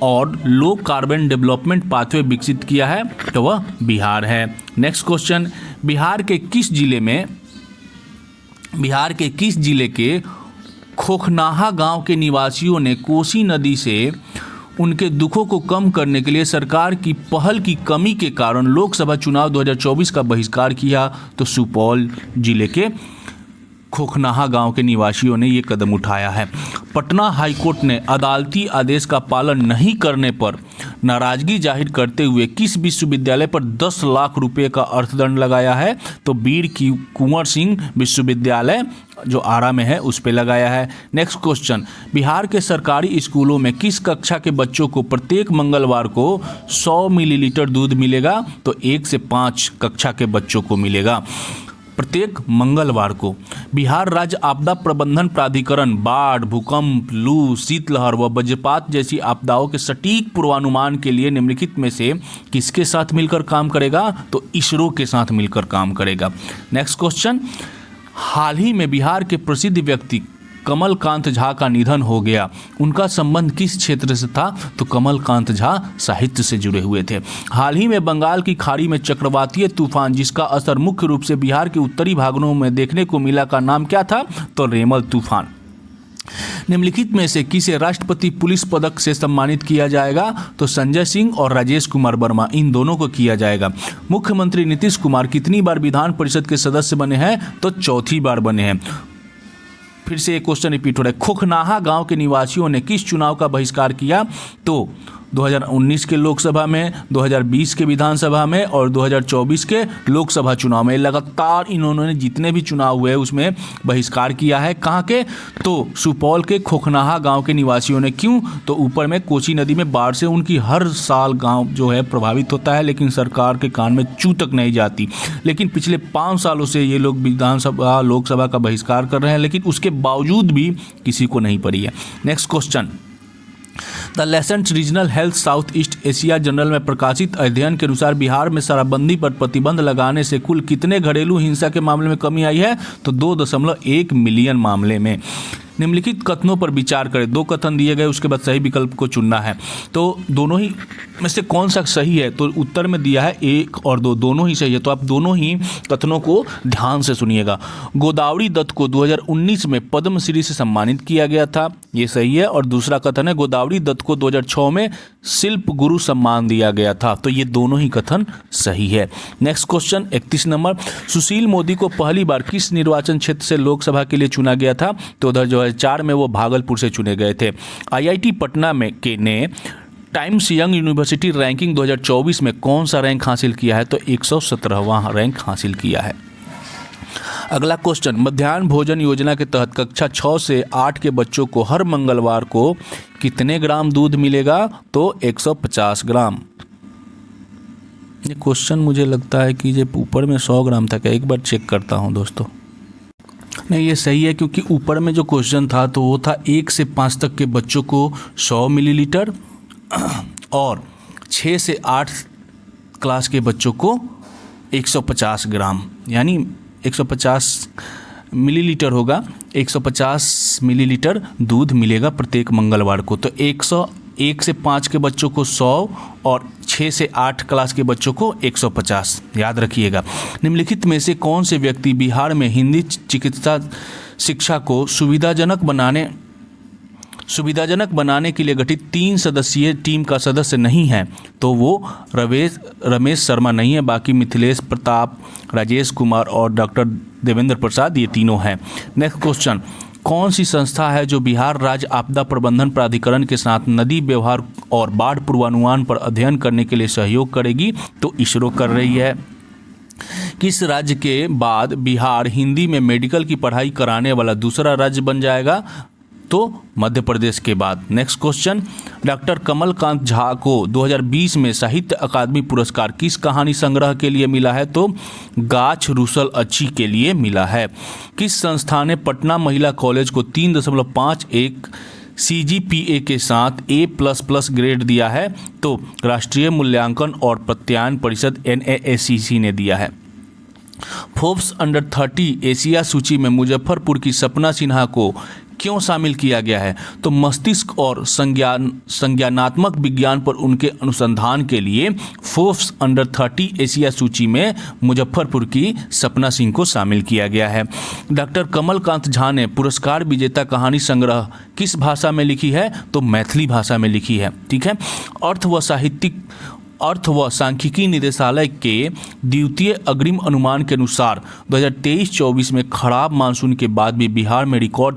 और लो कार्बन डेवलपमेंट पाथवे विकसित किया है? तो वह बिहार है। नेक्स्ट क्वेश्चन, बिहार के किस जिले के खोखनाहा गांव के निवासियों ने कोसी नदी से उनके दुखों को कम करने के लिए सरकार की पहल की कमी के कारण लोकसभा चुनाव 2024 का बहिष्कार किया? तो सुपौल जिले के खोखनाहा गांव के निवासियों ने ये कदम उठाया है। पटना हाईकोर्ट ने अदालती आदेश का पालन नहीं करने पर नाराजगी जाहिर करते हुए किस विश्वविद्यालय पर 10 लाख रुपए का अर्थदंड लगाया है? तो वीर कुंवर सिंह विश्वविद्यालय जो आरा में है उस पे लगाया है। नेक्स्ट क्वेश्चन, बिहार के सरकारी स्कूलों में किस कक्षा के बच्चों को प्रत्येक मंगलवार को 100 मिलीलीटर दूध मिलेगा? तो 1 से 5 कक्षा के बच्चों को मिलेगा प्रत्येक मंगलवार को। बिहार राज्य आपदा प्रबंधन प्राधिकरण बाढ़, भूकंप, लू, शीतलहर व वज्रपात जैसी आपदाओं के सटीक पूर्वानुमान के लिए निम्नलिखित में से किसके साथ मिलकर काम करेगा? तो इसरो के साथ मिलकर काम करेगा। नेक्स्ट क्वेश्चन, हाल ही में बिहार के प्रसिद्ध व्यक्ति कमलकांत झा का निधन हो गया। उनका संबंध किस क्षेत्र से था? तो कमलकांत झा साहित्य से जुड़े हुए थे। हाल ही में बंगाल की खाड़ी में चक्रवातीय तूफान जिसका असर मुख्य रूप से बिहार के उत्तरी भागों में देखने को मिला का नाम क्या था? तो रेमल तूफान। निम्नलिखित में से किसे राष्ट्रपति पुलिस पदक से सम्मानित किया जाएगा? तो संजय सिंह और राजेश कुमार वर्मा, इन दोनों को किया जाएगा। मुख्यमंत्री नीतीश कुमार कितनी बार विधान परिषद के सदस्य बने हैं? तो चौथी बार बने हैं। फिर से एक क्वेश्चन रिपीट हो रहा है, खोखनाहा गांव के निवासियों ने किस चुनाव का बहिष्कार किया? तो 2019 के लोकसभा में, 2020 के विधानसभा में और 2024 के लोकसभा चुनाव में लगातार इन्होंने जितने भी चुनाव हुए उसमें बहिष्कार किया है। कहाँ के? तो सुपौल के खोखनाहा गांव के निवासियों ने। क्यों? तो ऊपर में कोसी नदी में बाढ़ से उनकी हर साल गांव जो है प्रभावित होता है, लेकिन सरकार के कान में चू तक नहीं जाती। लेकिन पिछले 5 सालों से ये लोग विधानसभा लोकसभा का बहिष्कार कर रहे हैं, लेकिन उसके बावजूद भी किसी को नहीं पड़ी है। Next question, the Lancet regional health south east Asia journal में प्रकाशित अध्ययन के अनुसार बिहार में शराबबंदी पर प्रतिबंध लगाने से कुल कितने घरेलू हिंसा के मामले में कमी आई है? तो 2.1 मिलियन मामले में। निम्नलिखित कथनों पर विचार करें। 2 कथन दिए गए, उसके बाद सही विकल्प को चुनना है। तो दोनों ही में से कौन सा सही है? तो उत्तर में दिया है 1 और 2, दोनों ही सही है। तो आप दोनों ही कथनों को ध्यान से सुनिएगा। गोदावरी दत्त को 2019 में पद्मश्री से सम्मानित किया गया था, ये सही है। और दूसरा कथन है गोदावरी दत्त को 2006 में शिल्प गुरु सम्मान दिया गया था, तो ये दोनों ही कथन सही है। Next question 31 number, Sushil Modi को पहली बार किस निर्वाचन क्षेत्र से लोकसभा के लिए चुना गया था? तो 2004 में वो भागलपुर से चुने गए थे। IIT पटना में ने टाइम्स यंग यूनिवर्सिटी रैंकिंग 2024 में कौन सा रैंक हासिल किया है? तो 117वां रैंक हासिल किया है। अगला क्वेश्चन, मध्याह्न भोजन योजना के तहत कक्षा 6 से 8 के बच्चों को हर मंगलवार को कितने ग्राम दूध मिलेगा? तो 150 ग्राम। ये क्वेश्चन मुझे लगता है कि ये ऊपर में 100 ग्राम था क्या? एक बार चेक करता हूँ दोस्तों। नहीं, ये सही है, क्योंकि ऊपर में जो क्वेश्चन था तो वो था 1 से 5 तक के बच्चों को 100 मिलीलीटर और 6 से 8 क्लास के बच्चों को 150 ग्राम। यानी 150 मिलीलीटर होगा, 150 मिलीलीटर दूध मिलेगा प्रत्येक मंगलवार को। तो 101 से 5 के बच्चों को 100 और 6 से 8 क्लास के बच्चों को 150, याद रखिएगा। निम्नलिखित में से कौन से व्यक्ति बिहार में हिंदी चिकित्सा शिक्षा को सुविधाजनक बनाने के लिए गठित 3 सदस्यीय टीम का सदस्य नहीं है? तो वो रमेश शर्मा नहीं है, बाकी मिथिलेश प्रताप, राजेश कुमार और डॉक्टर देवेंद्र प्रसाद, ये तीनों हैं। नेक्स्ट क्वेश्चन, कौन सी संस्था है जो बिहार राज्य आपदा प्रबंधन प्राधिकरण के साथ नदी व्यवहार और बाढ़ पूर्वानुमान पर अध्ययन करने के लिए सहयोग करेगी? तो इसरो कर रही है। किस राज्य के बाद बिहार हिंदी में मेडिकल की पढ़ाई कराने वाला दूसरा राज्य बन जाएगा? तो मध्य प्रदेश के बाद। Next question, doctor Kamalkant Jha को 2020 में साहित्य अकादमी पुरस्कार किस कहानी संग्रह के लिए मिला है? तो गाछ रूसल अच्छी के लिए मिला है। किस संस्था ने पटना महिला कॉलेज को 3.51 CGPA के साथ A++ ग्रेड दिया है? तो राष्ट्रीय मूल्यांकन और प्रत्यायन परिषद NAACC ने दिया है। फोर्ब्स अंडर 30 एशिया सूची में मुजफ्फरपुर की सपना सिन्हा को क्यों शामिल किया गया है? तो मस्तिष्क और संज्ञानात्मक विज्ञान पर उनके अनुसंधान के लिए फोर्ब्स अंडर 30 एशिया सूची में मुजफ्फरपुर की सपना सिंह को शामिल किया गया है। डॉक्टर कमलकांत झा ने पुरस्कार विजेता कहानी संग्रह किस भाषा में लिखी है? तो मैथिली भाषा में लिखी है। ठीक है। अर्थ व सांख्यिकी निदेशालय के द्वितीय अग्रिम अनुमान के अनुसार 2023-24 में खराब मानसून के बाद भी बिहार में रिकॉर्ड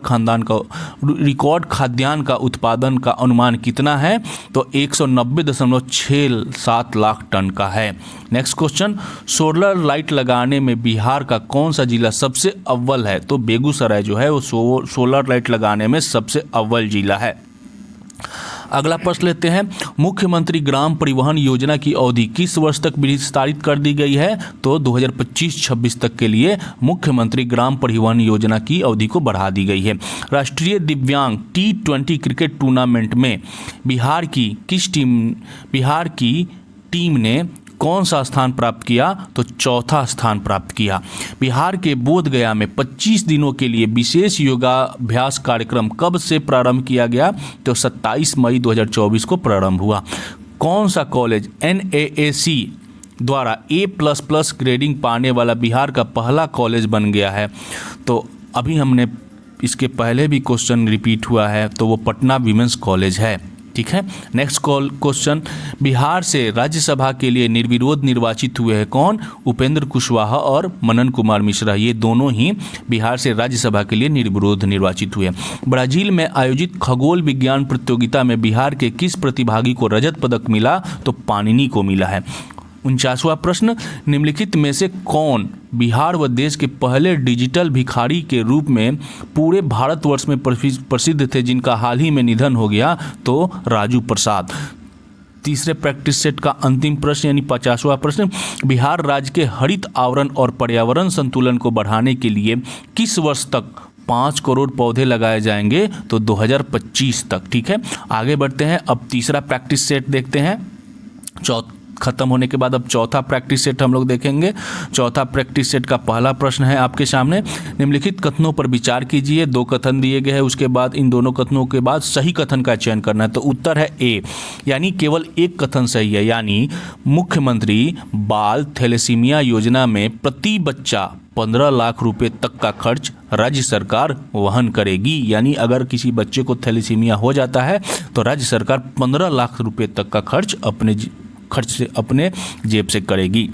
खाद्यान्न का उत्पादन का अनुमान कितना है? तो 190.67 लाख टन का है। नेक्स्ट क्वेश्चन, सोलर लाइट लगाने में बिहार का कौन सा जिला सबसे अव्वल है? तो बेगूसराय जो है वो सोलर लाइट लगाने में सबसे अव्वल जिला है। अगला प्रश्न लेते हैं, मुख्यमंत्री ग्राम परिवहन योजना की अवधि किस वर्ष तक विस्तारित कर दी गई है? तो 2025-26 तक के लिए मुख्यमंत्री ग्राम परिवहन योजना की अवधि को बढ़ा दी गई है। राष्ट्रीय दिव्यांग T20 क्रिकेट टूर्नामेंट में बिहार की टीम ने कौन सा स्थान प्राप्त किया? तो चौथा स्थान प्राप्त किया। बिहार के बोधगया में 25 दिनों के लिए विशेष योगाभ्यास कार्यक्रम कब से प्रारंभ किया गया? तो 27 मई 2024 को प्रारंभ हुआ। कौन सा कॉलेज NAAC द्वारा A++ ग्रेडिंग पाने वाला बिहार का पहला कॉलेज बन गया है? तो अभी हमने इसके पहले भी क्वेश्चन रिपीट हुआ है, तो वो पटना विमेंस कॉलेज है। ठीक है। नेक्स्ट क्वेश्चन, बिहार से राज्यसभा के लिए निर्विरोध निर्वाचित हुए हैं कौन? उपेंद्र कुशवाहा और मनन कुमार मिश्रा, ये दोनों ही बिहार से राज्यसभा के लिए निर्विरोध निर्वाचित हुए। ब्राजील में आयोजित खगोल विज्ञान प्रतियोगिता में बिहार के किस प्रतिभागी को रजत पदक मिला? तो पाणिनि को मिला है। 49वां प्रश्न, निम्नलिखित में से कौन बिहार व देश के पहले डिजिटल भिखारी के रूप में पूरे भारतवर्ष में प्रसिद्ध थे जिनका हाल ही में निधन हो गया? तो राजू प्रसाद। तीसरे प्रैक्टिस सेट का अंतिम प्रश्न यानी 50वां प्रश्न, बिहार राज्य के हरित आवरण और पर्यावरण संतुलन को बढ़ाने के लिए किस वर्ष तक 5 करोड़ पौधे लगाए जाएंगे? तो 2025 तक। ठीक है। आगे बढ़ते हैं, अब तीसरा प्रैक्टिस सेट देखते हैं। खत्म होने के बाद अब चौथा प्रैक्टिस सेट हम लोग देखेंगे। चौथा प्रैक्टिस सेट का पहला प्रश्न है आपके सामने, निम्नलिखित कथनों पर विचार कीजिए। 2 कथन दिए गए हैं, उसके बाद इन दोनों कथनों के बाद सही कथन का चयन करना है। तो उत्तर है ए, यानी केवल एक कथन सही है, यानी मुख्यमंत्री बाल थैलेसीमिया योजना में प्रति बच्चा 15 लाख रुपए तक का खर्च राज्य सरकार वहन करेगी। यानी अगर किसी बच्चे को थैलेसीमिया हो जाता है तो राज्य सरकार 15 लाख रुपए तक का खर्च अपने जेब से करेगी।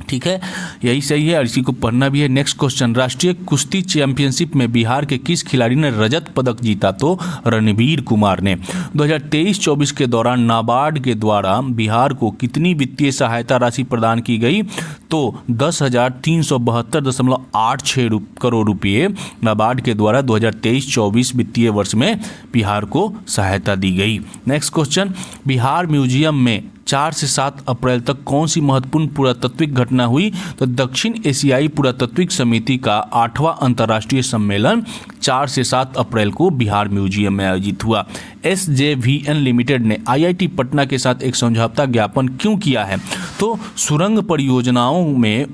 ठीक है, यही सही है और इसी को पढ़ना भी है। नेक्स्ट क्वेश्चन, राष्ट्रीय कुश्ती चैंपियनशिप में बिहार के किस खिलाड़ी ने रजत पदक जीता? तो रणवीर कुमार ने। 2023-24 के दौरान नाबार्ड के द्वारा बिहार को कितनी वित्तीय सहायता राशि प्रदान की गई? तो 10,372.86 करोड़ रुपये नाबार्ड के द्वारा 2023-24 वित्तीय वर्ष में बिहार को सहायता दी गई। नेक्स्ट क्वेश्चन, बिहार म्यूजियम में 4 से 7 अप्रैल तक कौन सी महत्वपूर्ण पुरातात्विक घटना हुई? तो दक्षिण एशियाई पुरातात्विक समिति का 8वां अंतर्राष्ट्रीय सम्मेलन 4 से 7 अप्रैल को बिहार म्यूजियम में आयोजित हुआ। SJVN लिमिटेड ने IIT पटना के साथ एक समझौता ज्ञापन क्यों किया है? तो सुरंग परियोजनाओं में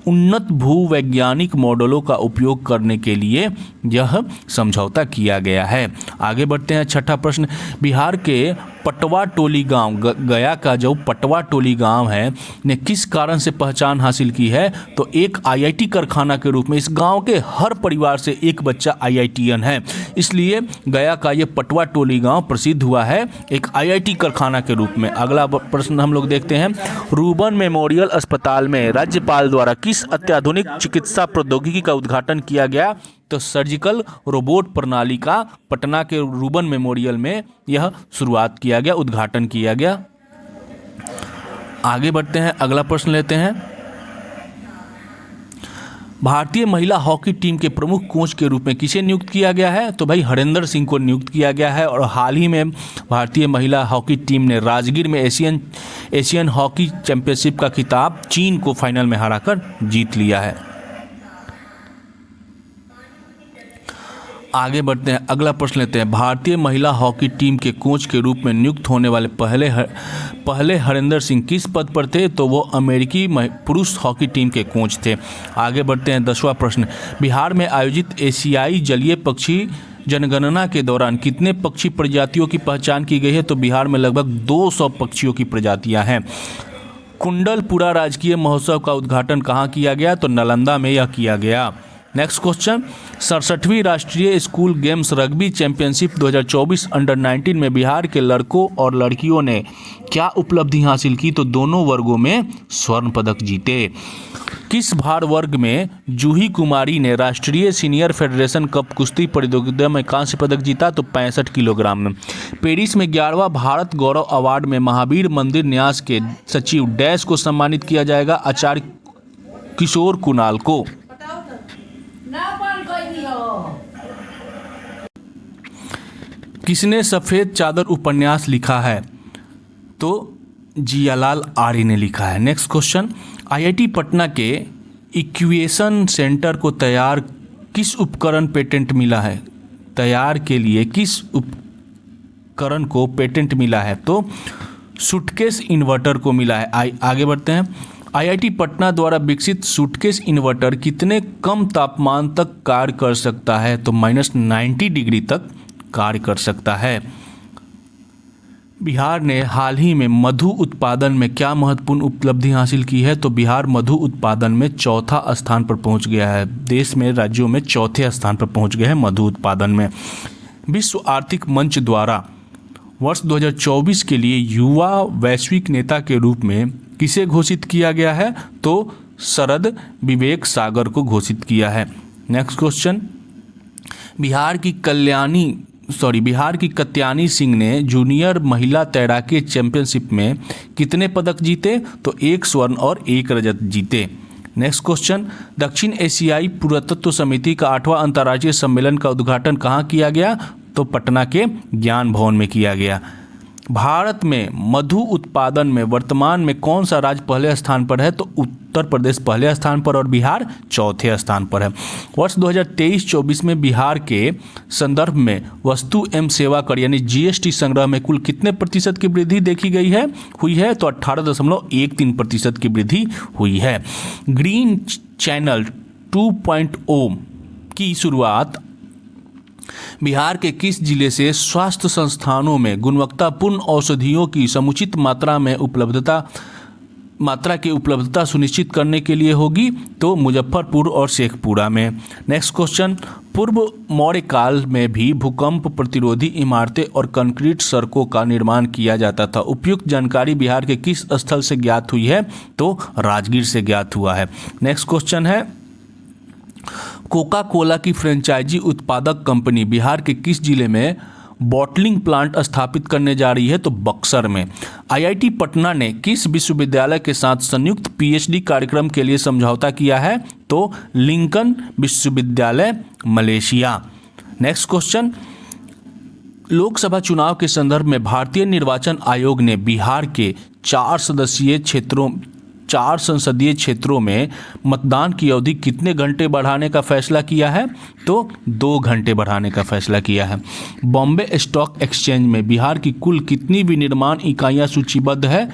उन्नत भूवैज्ञानिक मॉडलों का उपयोग करने के लिए यह समझौता किया गया है। आगे बढ़ते हैं, छठा प्रश्न, बिहार के पटवा टोली गांव, गया का जो पटवा टोली गांव है ने किस कारण से पहचान हासिल की है? तो एक आईआईटी कारखाना के रूप में। इस गांव के हर परिवार से एक बच्चा आईआईटीएन है, इसलिए गया का ये पटवा टोली गांव प्रसिद्ध हुआ है एक आईआईटी कारखाना के रूप में। अगला प्रश्न हम लोग देखते हैं, रूबन मेमोरियल अस्पताल में राज्यपाल द्वारा किस अत्याधुनिक चिकित्सा प्रौद्योगिकी का उद्घाटन किया गया? तो सर्जिकल रोबोट प्रणाली का पटना के रूबन मेमोरियल में यह शुरुआत किया गया, उद्घाटन किया गया। आगे बढ़ते हैं, अगला प्रश्न लेते हैं, भारतीय महिला हॉकी टीम के प्रमुख कोच के रूप में किसे नियुक्त किया गया है? तो भाई हरेंद्र सिंह को नियुक्त किया गया है। और हाल ही में भारतीय महिला हॉकी टीम ने राजगीर में एशियन हॉकी चैंपियनशिप का खिताब चीन को फाइनल में हराकर जीत लिया है। आगे बढ़ते हैं, अगला प्रश्न लेते हैं, भारतीय महिला हॉकी टीम के कोच के रूप में नियुक्त होने वाले पहले हरेंद्र सिंह किस पद पर थे? तो वो अमेरिकी पुरुष हॉकी टीम के कोच थे। आगे बढ़ते हैं, 10वां प्रश्न, बिहार में आयोजित एशियाई जलीय पक्षी जनगणना के दौरान कितने पक्षी प्रजातियों की पहचान की गई है? तो बिहार में लगभग 200 पक्षियों की प्रजातियां हैं। कुंडलपुरा राजकीय महोत्सव का उद्घाटन कहाँ किया गया? तो नालंदा में यह किया गया। नेक्स्ट क्वेश्चन, 67वीं राष्ट्रीय school games rugby championship 2024 under 19 में बिहार के लड़कों और लड़कियों ने क्या उपलब्धि हासिल की? तो दोनों वर्गों में स्वर्ण पदक जीते। किस भार वर्ग में जूही कुमारी ने राष्ट्रीय सीनियर फेडरेशन कप कुश्ती प्रतियोगिता में कांस्य पदक जीता? तो 65 किलोग्राम में। पेरिस में 11वां भारत गौरव अवार्ड में महावीर मंदिर न्यास के सचिव डैश को सम्मानित किया जाएगा? आचार्य किशोर कुणाल को। किसने सफेद चादर उपन्यास लिखा है? तो जियालाल आर्य ने लिखा है। नेक्स्ट क्वेश्चन, आईआईटी पटना के इक्वेशन सेंटर को तैयार किस उपकरण पेटेंट मिला है? तैयार के लिए किस उपकरण को पेटेंट मिला है? तो सूटकेस इन्वर्टर को मिला है। आगे बढ़ते हैं, आईआईटी पटना द्वारा विकसित सूटकेस इन्वर्टर कितने कम तापमान तक कार्य कर सकता है? तो -90 डिग्री तक कार्य कर सकता है। बिहार ने हाल ही में मधु उत्पादन में क्या महत्वपूर्ण उपलब्धि हासिल की है? तो बिहार मधु उत्पादन में चौथा स्थान पर पहुंच गया है। देश में राज्यों में चौथे स्थान पर पहुंच गया है मधु उत्पादन में। विश्व आर्थिक मंच द्वारा वर्ष 2024 के लिए युवा वैश्विक नेता के रूप में किसे घोषित किया गया है? तो शरद विवेक सागर को घोषित किया है। नेक्स्ट क्वेश्चन, बिहार की कत्यानी सिंह ने जूनियर महिला तैराकी चैंपियनशिप में कितने पदक जीते? तो 1 स्वर्ण और 1 रजत जीते। नेक्स्ट क्वेश्चन, दक्षिण एशियाई पुरातत्व समिति का 8वां अंतर्राष्ट्रीय सम्मेलन का उद्घाटन कहाँ किया गया? तो पटना के ज्ञान भवन में किया गया। भारत में मधु उत्पादन में वर्तमान में कौन सा राज्य पहले स्थान पर है? तो उत्तर प्रदेश पहले स्थान पर और बिहार चौथे स्थान पर है। वर्ष 2023-24 में बिहार के संदर्भ में वस्तु एवं सेवा कर यानी जीएसटी संग्रह में कुल कितने प्रतिशत की वृद्धि देखी गई है? हुई है तो 18.13% की वृद्धि हुई है। ग्रीन चैनल 2.0 की शुरुआत बिहार के किस जिले से स्वास्थ्य संस्थानों में गुणवत्तापूर्ण औषधियों की समुचित मात्रा की उपलब्धता सुनिश्चित करने के लिए होगी? तो मुजफ्फरपुर और शेखपुरा में। नेक्स्ट क्वेश्चन, पूर्व मौर्य काल में भी भूकंप प्रतिरोधी इमारतें और कंक्रीट सड़कों का निर्माण किया जाता था। उपयुक्त जानकारी बिहार के किस स्थल से ज्ञात हुई है? तो राजगीर से ज्ञात हुआ है। नेक्स्ट क्वेश्चन है, कोका कोला की फ्रेंचाइजी उत्पादक कंपनी बिहार के किस जिले में बॉटलिंग प्लांट स्थापित करने जा रही है? तो बक्सर में। आईआईटी पटना ने किस विश्वविद्यालय के साथ संयुक्त पीएचडी कार्यक्रम के लिए समझौता किया है? तो लिंकन विश्वविद्यालय मलेशिया। नेक्स्ट क्वेश्चन, लोकसभा चुनाव के संदर्भ में भारतीय निर्वाचन आयोग ने बिहार के 4 संसदीय क्षेत्रों में मतदान की अवधि कितने घंटे बढ़ाने का फैसला किया है? तो 2 घंटे बढ़ाने का फैसला किया है। बॉम्बे स्टॉक एक्सचेंज में बिहार की कुल कितनी विनिर्माण इकाइयां सूचीबद्ध है?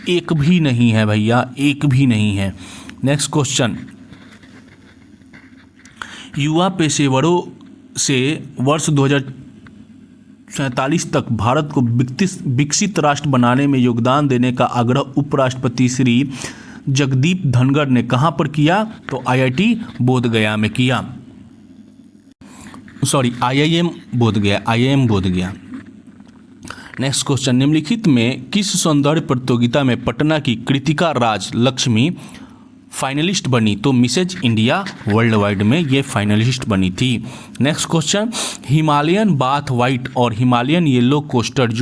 एक भी नहीं है भैया, एक भी नहीं है। नेक्स्ट क्वेश्चन, युवा पेशेवरों से वर्ष 2047 तक भारत को विकसित राष्ट्र बनाने में योगदान देने का आग्रह उपराष्ट्रपति श्री जगदीप धनखड़ ने कहां पर किया? तो आईआईटी बोधगया में किया। आईआईएम बोधगया। नेक्स्ट क्वेश्चन, निम्नलिखित में किस सौंदर्य प्रतियोगिता में पटना की कृतिका राज लक्ष्मी फाइनलिस्ट बनी? तो मिसेज इंडिया वर्ल्ड वाइड में ये फाइनलिस्ट बनी थी। Next question, Himalayan bath white और हिमालयन येलो कोस्टर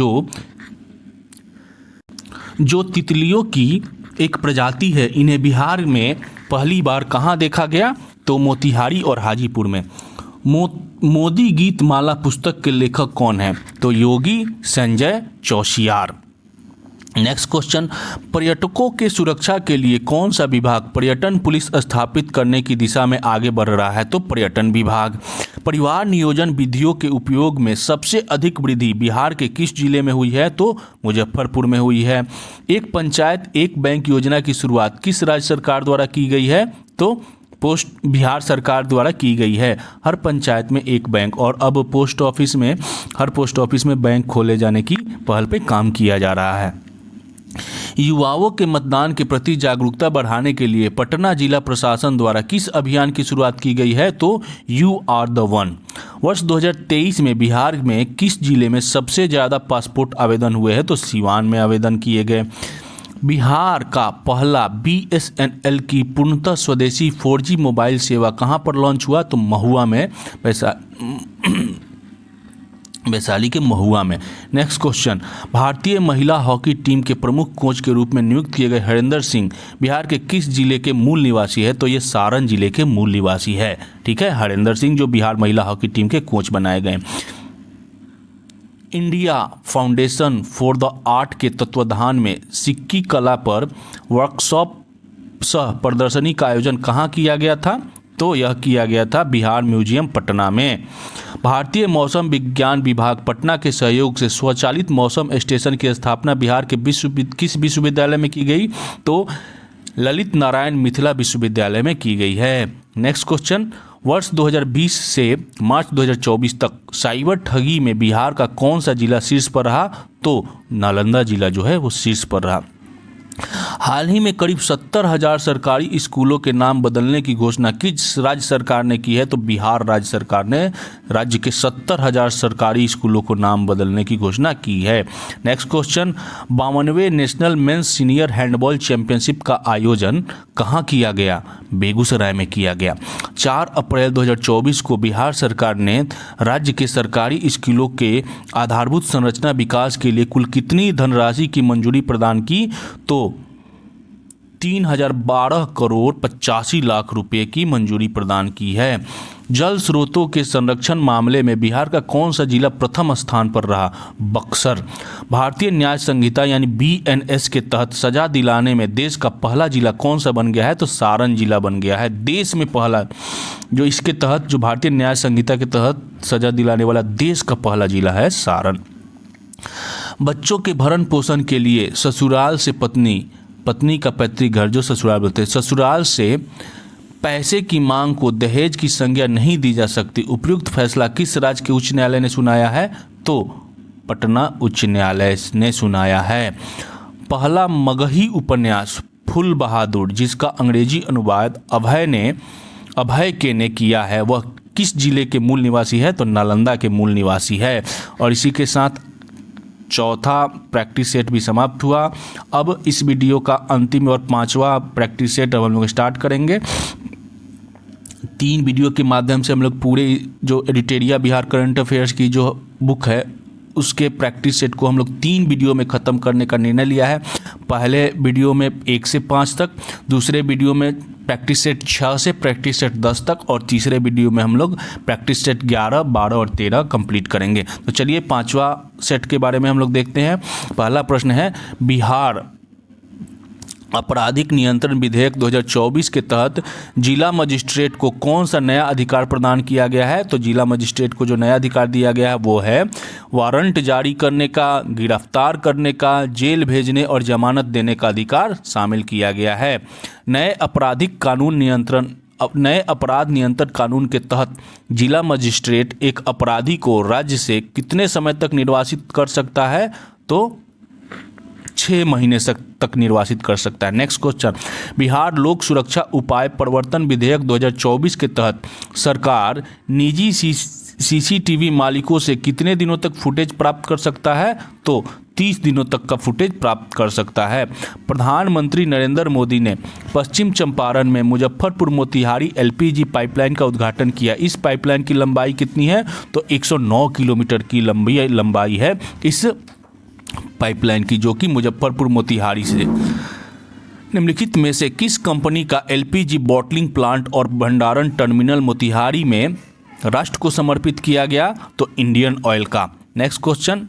जो तितलियों की एक प्रजाति है, इन्हें बिहार में पहली बार कहाँ देखा गया? तो मोतिहारी और हाजीपुर में। मोदी गीत माला पुस्तक के लेखक कौन है? तो योगी संजय चौशियार। नेक्स्ट क्वेश्चन, पर्यटकों के सुरक्षा के लिए कौन सा विभाग पर्यटन पुलिस स्थापित करने की दिशा में आगे बढ़ रहा है? तो पर्यटन विभाग। परिवार नियोजन विधियों के उपयोग में सबसे अधिक वृद्धि बिहार के किस जिले में हुई है? तो मुजफ्फरपुर में हुई है। एक पंचायत एक बैंक योजना की शुरुआत किस राज्य सरकार द्वारा की गई है? तो बिहार सरकार द्वारा की गई है। हर पंचायत में एक बैंक, और अब हर पोस्ट ऑफिस में बैंक खोले जाने की पहल पे काम किया जा रहा है। युवाओं के मतदान के प्रति जागरूकता बढ़ाने के लिए पटना जिला प्रशासन द्वारा किस अभियान की शुरुआत की गई है? तो यू आर द वन। वर्ष 2023 में बिहार में किस जिले में सबसे ज़्यादा पासपोर्ट आवेदन हुए हैं? तो सिवान में आवेदन किए गए। बिहार का पहला BSNL की पूर्णतः स्वदेशी 4G मोबाइल सेवा कहां पर लॉन्च हुआ? तो महुआ में, वैशाली के महुआ में। नेक्स्ट क्वेश्चन, भारतीय महिला हॉकी टीम के प्रमुख कोच के रूप में नियुक्त किए गए हरेंद्र सिंह बिहार के किस जिले के मूल निवासी है? तो ये सारण जिले के मूल निवासी है। ठीक है, हरेंद्र सिंह जो बिहार महिला हॉकी टीम के कोच बनाए गए। India foundation for the art के तत्वाधान में सिक्की कला पर वर्कशॉप सह प्रदर्शनी का आयोजन कहाँ किया गया था? तो यह किया गया था बिहार म्यूजियम पटना में। भारतीय मौसम विज्ञान विभाग पटना के सहयोग से स्वचालित मौसम स्टेशन की स्थापना बिहार के किस विश्वविद्यालय में की गई? तो ललित नारायण मिथिला विश्वविद्यालय में की गई है। नेक्स्ट क्वेश्चन, वर्ष 2020 से मार्च 2024 तक साइबर ठगी में बिहार का कौन सा जिला शीर्ष पर रहा? तो नालंदा जिला जो है वो शीर्ष पर रहा। हाल ही में करीब 70,000 सरकारी स्कूलों के नाम बदलने की घोषणा किस राज्य सरकार ने की है? तो बिहार राज्य सरकार ने राज्य के 70,000 सरकारी स्कूलों को नाम बदलने की घोषणा की है। नेक्स्ट क्वेश्चन, 52वें national men's senior handball championship का आयोजन कहाँ किया गया? बेगूसराय में किया गया। 4 अप्रैल 2024 को बिहार सरकार ने राज्य के सरकारी स्कूलों के आधारभूत संरचना विकास के लिए कुल कितनी धनराशि की मंजूरी प्रदान की? तो 3012 करोड़ 85 लाख रुपए की मंजूरी प्रदान की है। जल स्रोतों के संरक्षण मामले में बिहार का कौन सा जिला प्रथम स्थान पर रहा? बक्सर। भारतीय न्याय संहिता यानी BNS के तहत सजा दिलाने में देश का पहला जिला कौन सा बन गया है? तो सारण जिला बन गया है। देश में पहला जो इसके तहत जो भारतीय न्याय संहिता के तहत सजा दिलाने वाला देश का पहला जिला है सारण। बच्चों के भरण पोषण के लिए ससुराल से पत्नी का पैतृक घर जो ससुराल बोलते हैं, ससुराल से पैसे की मांग को दहेज की संज्ञा नहीं दी जा सकती। उपयुक्त फैसला किस राज्य के उच्च न्यायालय ने सुनाया है? तो पटना उच्च न्यायालय ने सुनाया है। पहला मगही उपन्यास फूल बहादुर जिसका अंग्रेजी अनुवाद अभय के ने किया है, वह किस जिले के मूल निवासी है? तो नालंदा के मूल निवासी है। और इसी के साथ चौथा प्रैक्टिस सेट भी समाप्त हुआ। अब इस वीडियो का अंतिम और 5वां प्रैक्टिस सेट अब हम लोग स्टार्ट करेंगे। 3 वीडियो के माध्यम से हम लोग पूरे जो एडिटोरिया बिहार करंट अफेयर्स की जो बुक है उसके प्रैक्टिस सेट को हम लोग 3 वीडियो में ख़त्म करने का निर्णय लिया है। पहले वीडियो में 1 से 5 तक, दूसरे वीडियो में प्रैक्टिस सेट 6 से प्रैक्टिस सेट 10 तक, और तीसरे वीडियो में हम लोग प्रैक्टिस सेट 11, 12 और 13 कंप्लीट करेंगे। तो चलिए 5वां सेट के बारे में हम लोग देखते हैं। पहला प्रश्न है, बिहार आपराधिक नियंत्रण विधेयक 2024 के तहत जिला मजिस्ट्रेट को कौन सा नया अधिकार प्रदान किया गया है? तो जिला मजिस्ट्रेट को जो नया अधिकार दिया गया है वो है वारंट जारी करने का, गिरफ्तार करने का, जेल भेजने और जमानत देने का अधिकार शामिल किया गया है। नए आपराधिक कानून नियंत्रण नए अपराध नियंत्रण कानून के तहत जिला मजिस्ट्रेट एक अपराधी को राज्य से कितने समय तक निर्वासित कर सकता है? तो 6 महीने तक निर्वासित कर सकता है। नेक्स्ट क्वेश्चन, बिहार लोक सुरक्षा उपाय प्रवर्तन विधेयक 2024 के तहत सरकार निजी सीसीटीवी मालिकों से कितने दिनों तक फुटेज प्राप्त कर सकता है? तो 30 दिनों तक का फुटेज प्राप्त कर सकता है। प्रधानमंत्री नरेंद्र मोदी ने पश्चिम चंपारण में मुजफ्फरपुर मोतिहारी एलपीजी पाइपलाइन का उद्घाटन किया। इस पाइपलाइन की लंबाई कितनी है? तो 109 किलोमीटर की लंबाई है इस पाइपलाइन की, जो कि मुजफ्फरपुर मोतिहारी से। निम्नलिखित में से किस कंपनी का एलपीजी बॉटलिंग प्लांट और भंडारण टर्मिनल मोतिहारी में राष्ट्र को समर्पित किया गया? तो इंडियन ऑयल का। Next question,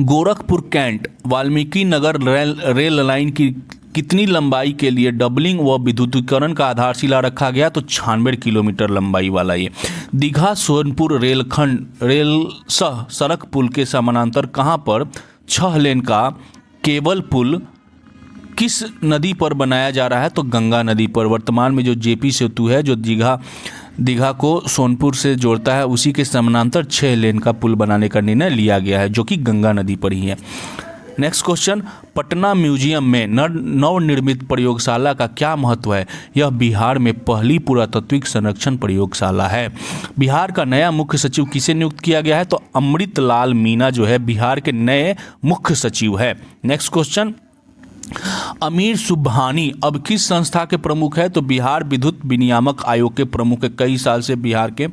Gorakhpur cantt Valmiki Nagar rail line की कितनी लंबाई के लिए डबलिंग व विद्युतीकरण का आधारशिला रखा गया? तो 96 किलोमीटर लंबाई वाला ये। दीघा सोनपुर रेल सह सड़क पुल के समानांतर कहाँ पर 6 लेन का केबल पुल किस नदी पर बनाया जा रहा है? तो गंगा नदी पर। वर्तमान में जो जेपी सेतु है जो दीघा को सोनपुर से जोड़ता है, उसी के समानांतर 6 लेन का पुल बनाने का निर्णय लिया गया है, जो कि गंगा नदी पर ही है। नेक्स्ट क्वेश्चन, पटना म्यूजियम में नवनिर्मित प्रयोगशाला का क्या महत्व है? यह बिहार में पहली पुरातात्विक संरक्षण प्रयोगशाला है। बिहार का नया मुख्य सचिव किसे नियुक्त किया गया है? तो अमृतलाल मीना जो है बिहार के नए मुख्य सचिव है। नेक्स्ट क्वेश्चन, अमीर सुबहानी अब किस संस्था के प्रमुख है? तो बिहार विद्युत विनियामक आयोग के प्रमुख है। कई साल से बिहार के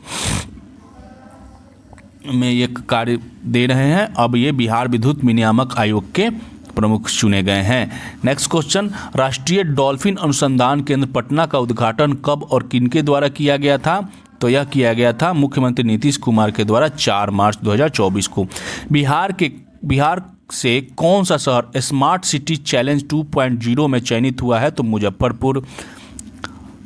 में ये कार्य दे रहे हैं, अब ये बिहार विद्युत विनियामक आयोग के प्रमुख चुने गए हैं। नेक्स्ट क्वेश्चन, राष्ट्रीय डॉल्फिन अनुसंधान केंद्र पटना का उद्घाटन कब और किनके द्वारा किया गया था? तो यह किया गया था मुख्यमंत्री नीतीश कुमार के द्वारा 4 मार्च 2024 को। बिहार से कौन सा शहर स्मार्ट सिटी चैलेंज 2.0 में चयनित हुआ है? तो मुजफ्फरपुर।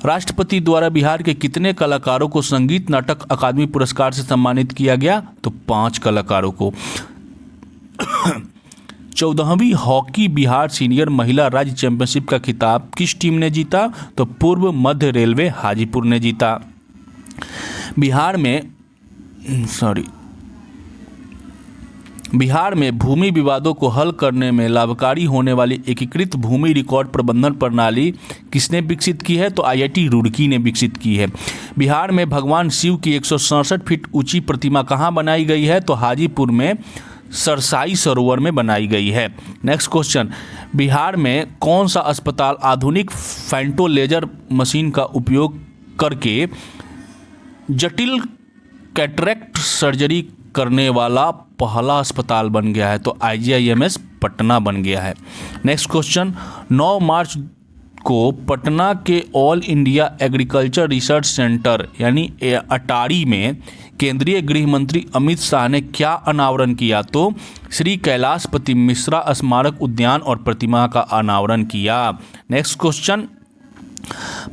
राष्ट्रपति द्वारा बिहार के कितने कलाकारों को संगीत नाटक अकादमी पुरस्कार से सम्मानित किया गया? तो 5 कलाकारों को। 14वीं हॉकी बिहार सीनियर महिला राज्य चैंपियनशिप का खिताब किस टीम ने जीता? तो पूर्व मध्य रेलवे हाजीपुर ने जीता। बिहार में भूमि विवादों को हल करने में लाभकारी होने वाली एकीकृत भूमि रिकॉर्ड प्रबंधन प्रणाली किसने विकसित की है? तो आईआईटी रुड़की ने विकसित की है। बिहार में भगवान शिव की 167 फीट ऊंची प्रतिमा कहाँ बनाई गई है? तो हाजीपुर में सरसाई सरोवर में बनाई गई है। नेक्स्ट क्वेश्चन, बिहार में कौन सा अस्पताल आधुनिक फेंटो लेजर मशीन का उपयोग करके जटिल कैटरेक्ट सर्जरी करने वाला पहला अस्पताल बन गया है? तो IGIMS पटना बन गया है। नेक्स्ट क्वेश्चन, 9 मार्च को पटना के all India agriculture research centre यानी अटारी में केंद्रीय गृह मंत्री अमित शाह ने क्या अनावरण किया? तो श्री कैलाशपति मिश्रा स्मारक उद्यान और प्रतिमा का अनावरण किया। नेक्स्ट क्वेश्चन,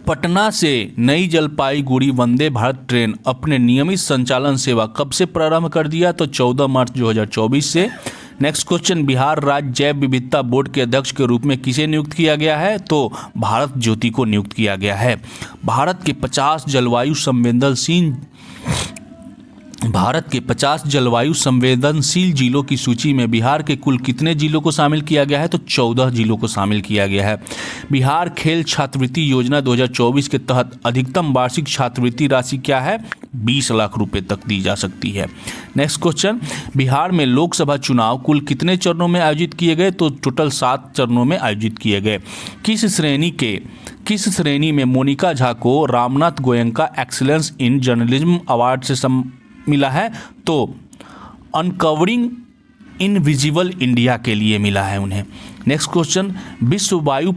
पटना से नई जलपाईगुड़ी वंदे भारत ट्रेन अपने नियमित संचालन सेवा कब से प्रारंभ कर दिया? तो 14 मार्च 2024 से। नेक्स्ट क्वेश्चन, बिहार राज्य जैव विविधता बोर्ड के अध्यक्ष के रूप में किसे नियुक्त किया गया है? तो भारत ज्योति को नियुक्त किया गया है। भारत के 50 जलवायु संवेदनशील जिलों की सूची में बिहार के कुल कितने जिलों को शामिल किया गया है? तो 14 जिलों को शामिल किया गया है। बिहार खेल छात्रवृत्ति योजना 2024 के तहत अधिकतम वार्षिक छात्रवृत्ति राशि क्या है? 20 लाख रुपए तक दी जा सकती है। नेक्स्ट क्वेश्चन, बिहार में लोकसभा चुनाव कुल कितने चरणों में आयोजित किए गए? तो टोटल 7 चरणों में आयोजित किए गए। किस श्रेणी में मोनिका झा को Ramnath Goenka excellence in journalism award से मिला है? तो अनकवरिंग इनविजिबल इंडिया के लिए मिला है उन्हें। नेक्स्ट क्वेश्चन, विश्व वायु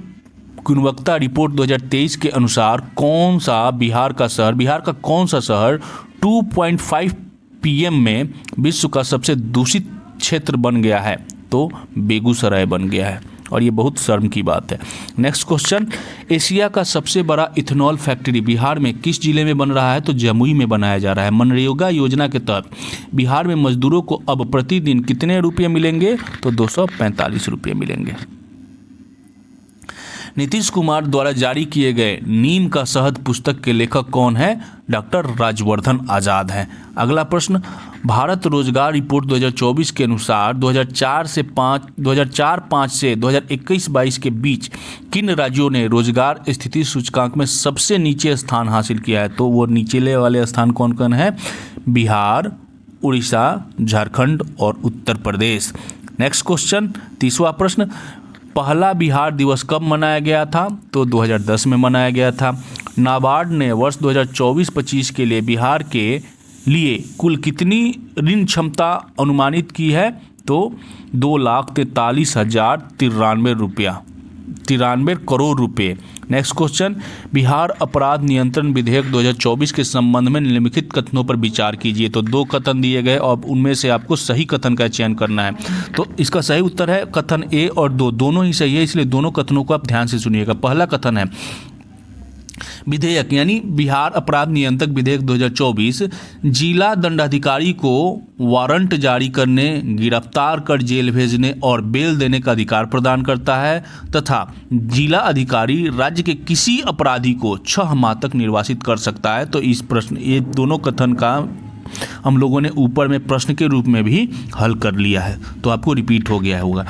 गुणवत्ता रिपोर्ट 2023 के अनुसार बिहार का कौन सा शहर 2.5 PM में विश्व का सबसे दूषित क्षेत्र बन गया है? तो बेगूसराय बन गया है, और ये बहुत शर्म की बात है। नेक्स्ट क्वेश्चन, एशिया का सबसे बड़ा इथेनॉल फैक्ट्री बिहार में किस जिले में बन रहा है? तो जमुई में बनाया जा रहा है। मनरेगा योजना के तहत बिहार में मजदूरों को अब प्रतिदिन कितने रुपये मिलेंगे? तो 245 रुपये मिलेंगे। नीतीश कुमार द्वारा जारी किए गए नीम का शहद पुस्तक के लेखक कौन है? डॉक्टर राजवर्धन आजाद हैं। अगला प्रश्न, भारत रोजगार रिपोर्ट 2024 के अनुसार 2004-5 से 2021-22 के बीच किन राज्यों ने रोजगार स्थिति सूचकांक में सबसे नीचे स्थान हासिल किया है? तो वो नीचले वाले स्थान कौन कौन है? बिहार, उड़ीसा, झारखंड और उत्तर प्रदेश। नेक्स्ट क्वेश्चन, तीसरा प्रश्न, पहला बिहार दिवस कब मनाया गया था? तो 2010 में मनाया गया था। नाबार्ड ने वर्ष 2024-25 के लिए बिहार के लिए कुल कितनी ऋण क्षमता अनुमानित की है? तो 2,43,093 करोड़ रुपये। नेक्स्ट क्वेश्चन, बिहार अपराध नियंत्रण विधेयक 2024 के संबंध में निम्नलिखित कथनों पर विचार कीजिए। तो 2 कथन दिए गए और उनमें से आपको सही कथन का चयन करना है। तो इसका सही उत्तर है कथन ए और 2, दोनों ही सही है, इसलिए दोनों कथनों को आप ध्यान से सुनिएगा। पहला कथन है, विधेयक यानी बिहार अपराध नियंत्रण विधेयक 2024 जिला दंडाधिकारी को वारंट जारी करने, गिरफ्तार कर जेल भेजने और बेल देने का अधिकार प्रदान करता है तथा जिला अधिकारी राज्य के किसी अपराधी को 6 माह तक निर्वासित कर सकता है। तो इस प्रश्न, ये दोनों कथन का हम लोगों ने ऊपर में प्रश्न के रूप में भी हल कर लिया है, तो आपको रिपीट हो गया होगा।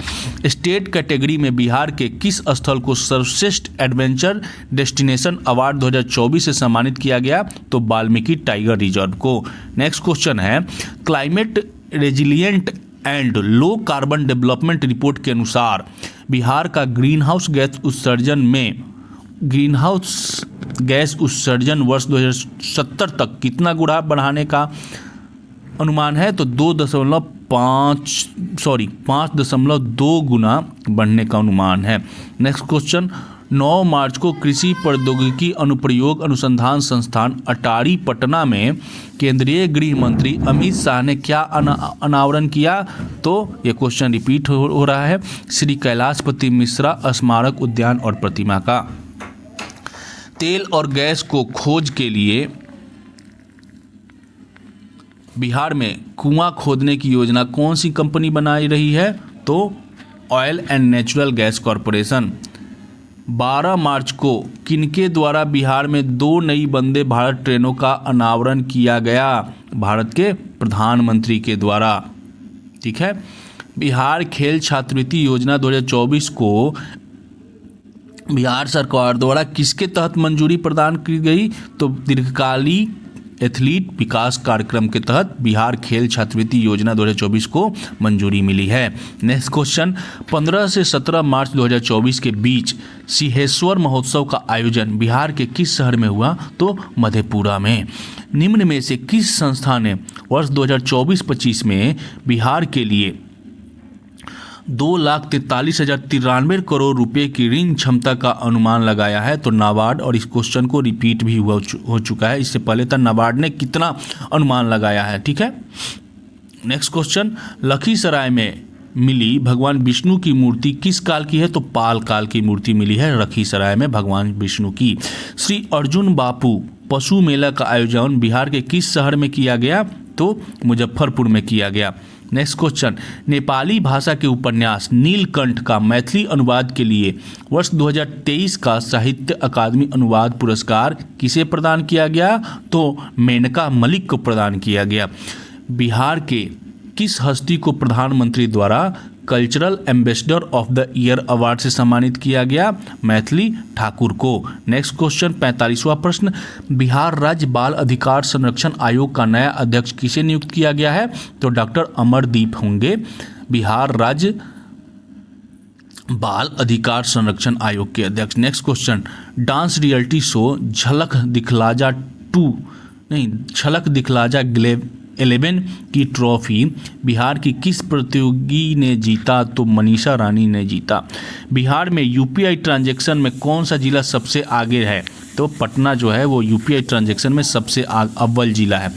स्टेट कैटेगरी में बिहार के किस स्थल को सर्वश्रेष्ठ एडवेंचर डेस्टिनेशन अवार्ड 2024 से सम्मानित किया गया? तो वाल्मीकि टाइगर रिजर्व को। नेक्स्ट क्वेश्चन है, climate resilient and low carbon development report के अनुसार बिहार का ग्रीन हाउस गैस उत्सर्जन वर्ष 2070 तक कितना गुना बढ़ाने का अनुमान है? तो 5.2 गुना बढ़ने का अनुमान है। नेक्स्ट क्वेश्चन, 9 मार्च को कृषि प्रौद्योगिकी अनुप्रयोग अनुसंधान संस्थान अटारी पटना में केंद्रीय गृह मंत्री अमित शाह ने क्या अनावरण किया? तो ये क्वेश्चन रिपीट हो रहा है, श्री कैलाशपति मिश्रा स्मारक उद्यान और प्रतिमा का। तेल और गैस को खोज के लिए बिहार में कुआं खोदने की योजना कौन सी कंपनी बनाई रही है? तो oil and natural gas corporation. 12 मार्च को किनके द्वारा बिहार में 2 नई वंदे भारत ट्रेनों का अनावरण किया गया? भारत के प्रधानमंत्री के द्वारा। ठीक है, बिहार खेल छात्रवृत्ति योजना 2024 को बिहार सरकार द्वारा किसके तहत मंजूरी प्रदान की गई? तो दीर्घकालिक एथलीट विकास कार्यक्रम के तहत बिहार खेल छात्रवृत्ति योजना 2024 को मंजूरी मिली है। नेक्स्ट क्वेश्चन, 15 से 17 मार्च 2024 के बीच सिंहेश्वर महोत्सव का आयोजन बिहार के किस शहर में हुआ? तो मधेपुरा में। निम्न में से किस संस्था ने वर्ष 2024-25 में बिहार के लिए 2,43,093 करोड़ रुपए की ऋण क्षमता का अनुमान लगाया है? तो नाबार्ड। और इस क्वेश्चन को रिपीट भी हो चुका है, इससे पहले तक नाबार्ड ने कितना अनुमान लगाया है। ठीक है, नेक्स्ट क्वेश्चन, लखीसराय में मिली भगवान विष्णु की मूर्ति किस काल की है? तो पाल काल की मूर्ति मिली है लखीसराय में भगवान विष्णु की। श्री अर्जुन बापू पशु मेला का आयोजन बिहार के किस शहर में किया गया? तो मुजफ्फरपुर में किया गया। नेक्स्ट क्वेश्चन, नेपाली भाषा के उपन्यास नीलकंठ का मैथिली अनुवाद के लिए वर्ष 2023 का साहित्य अकादमी अनुवाद पुरस्कार किसे प्रदान किया गया? तो मेनका मलिक को प्रदान किया गया। बिहार के किस हस्ती को प्रधानमंत्री द्वारा cultural ambassador of the year award से सम्मानित किया गया? मैथिली ठाकुर को। नेक्स्ट क्वेश्चन, 45वां प्रश्न, बिहार राज्य बाल अधिकार संरक्षण आयोग का नया अध्यक्ष किसे नियुक्त किया गया है? तो डॉक्टर अमरदीप होंगे बिहार राज्य बाल अधिकार संरक्षण आयोग के अध्यक्ष। Next question, dance reality show झलक दिखलाजा 11 की ट्रॉफी बिहार की किस प्रतियोगी ने जीता? तो मनीषा रानी ने जीता। बिहार में यूपीआई ट्रांजैक्शन में कौन सा जिला सबसे आगे है? तो पटना जो है वो यूपीआई ट्रांजैक्शन में सबसे अव्वल जिला है।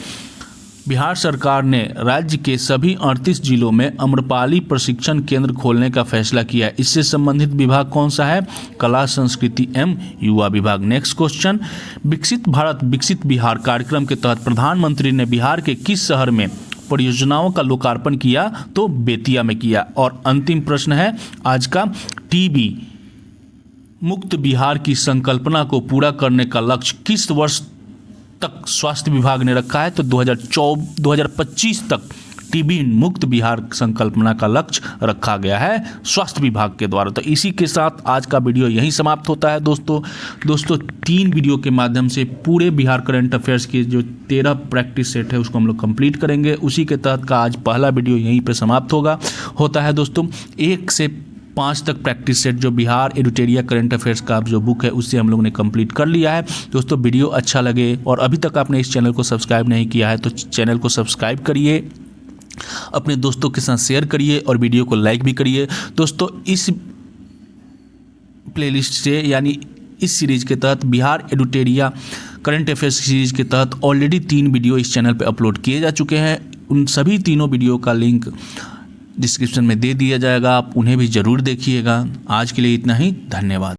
बिहार सरकार ने राज्य के सभी 38 जिलों में अम्रपाली प्रशिक्षण केंद्र खोलने का फैसला किया है। इससे संबंधित विभाग कौन सा है? कला संस्कृति एवं युवा विभाग। नेक्स्ट क्वेश्चन, विकसित भारत विकसित बिहार कार्यक्रम के तहत प्रधानमंत्री ने बिहार के किस शहर में परियोजनाओं का लोकार्पण किया? तो बेतिया में किया। और अंतिम प्रश्न है आज का, टीबी मुक्त बिहार की संकल्पना को पूरा करने का लक्ष्य किस वर्ष तक स्वास्थ्य विभाग ने रखा है? तो 2025 तक टीबी मुक्त बिहार संकल्पना का लक्ष्य रखा गया है स्वास्थ्य विभाग के द्वारा। तो इसी के साथ आज का वीडियो यहीं समाप्त होता है दोस्तों 3 वीडियो के माध्यम से पूरे बिहार करंट अफेयर्स की जो 13 प्रैक्टिस सेट है उसको हम लोग कंप्लीट करेंगे। उसी के तहत का आज पहला वीडियो यहीं पे समाप्त होता है दोस्तों। 1 से 5 तक प्रैक्टिस सेट जो बिहार एडुटेरिया करंट अफेयर्स का जो बुक है उससे हम लोगों ने कंप्लीट कर लिया है। दोस्तों वीडियो अच्छा लगे और अभी तक आपने इस चैनल को सब्सक्राइब नहीं किया है तो चैनल को सब्सक्राइब करिए, अपने दोस्तों के साथ शेयर करिए और वीडियो को लाइक भी करिए। दोस्तों इस प्लेलिस्ट से यानी इस सीरीज़ के तहत बिहार एडुटेरिया करंट अफेयर्स सीरीज़ के तहत ऑलरेडी 3 वीडियो इस चैनल पर अपलोड किए जा चुके हैं। उन सभी तीनों वीडियो का लिंक डिस्क्रिप्शन में दे दिया जाएगा, आप उन्हें भी ज़रूर देखिएगा। आज के लिए इतना ही, धन्यवाद।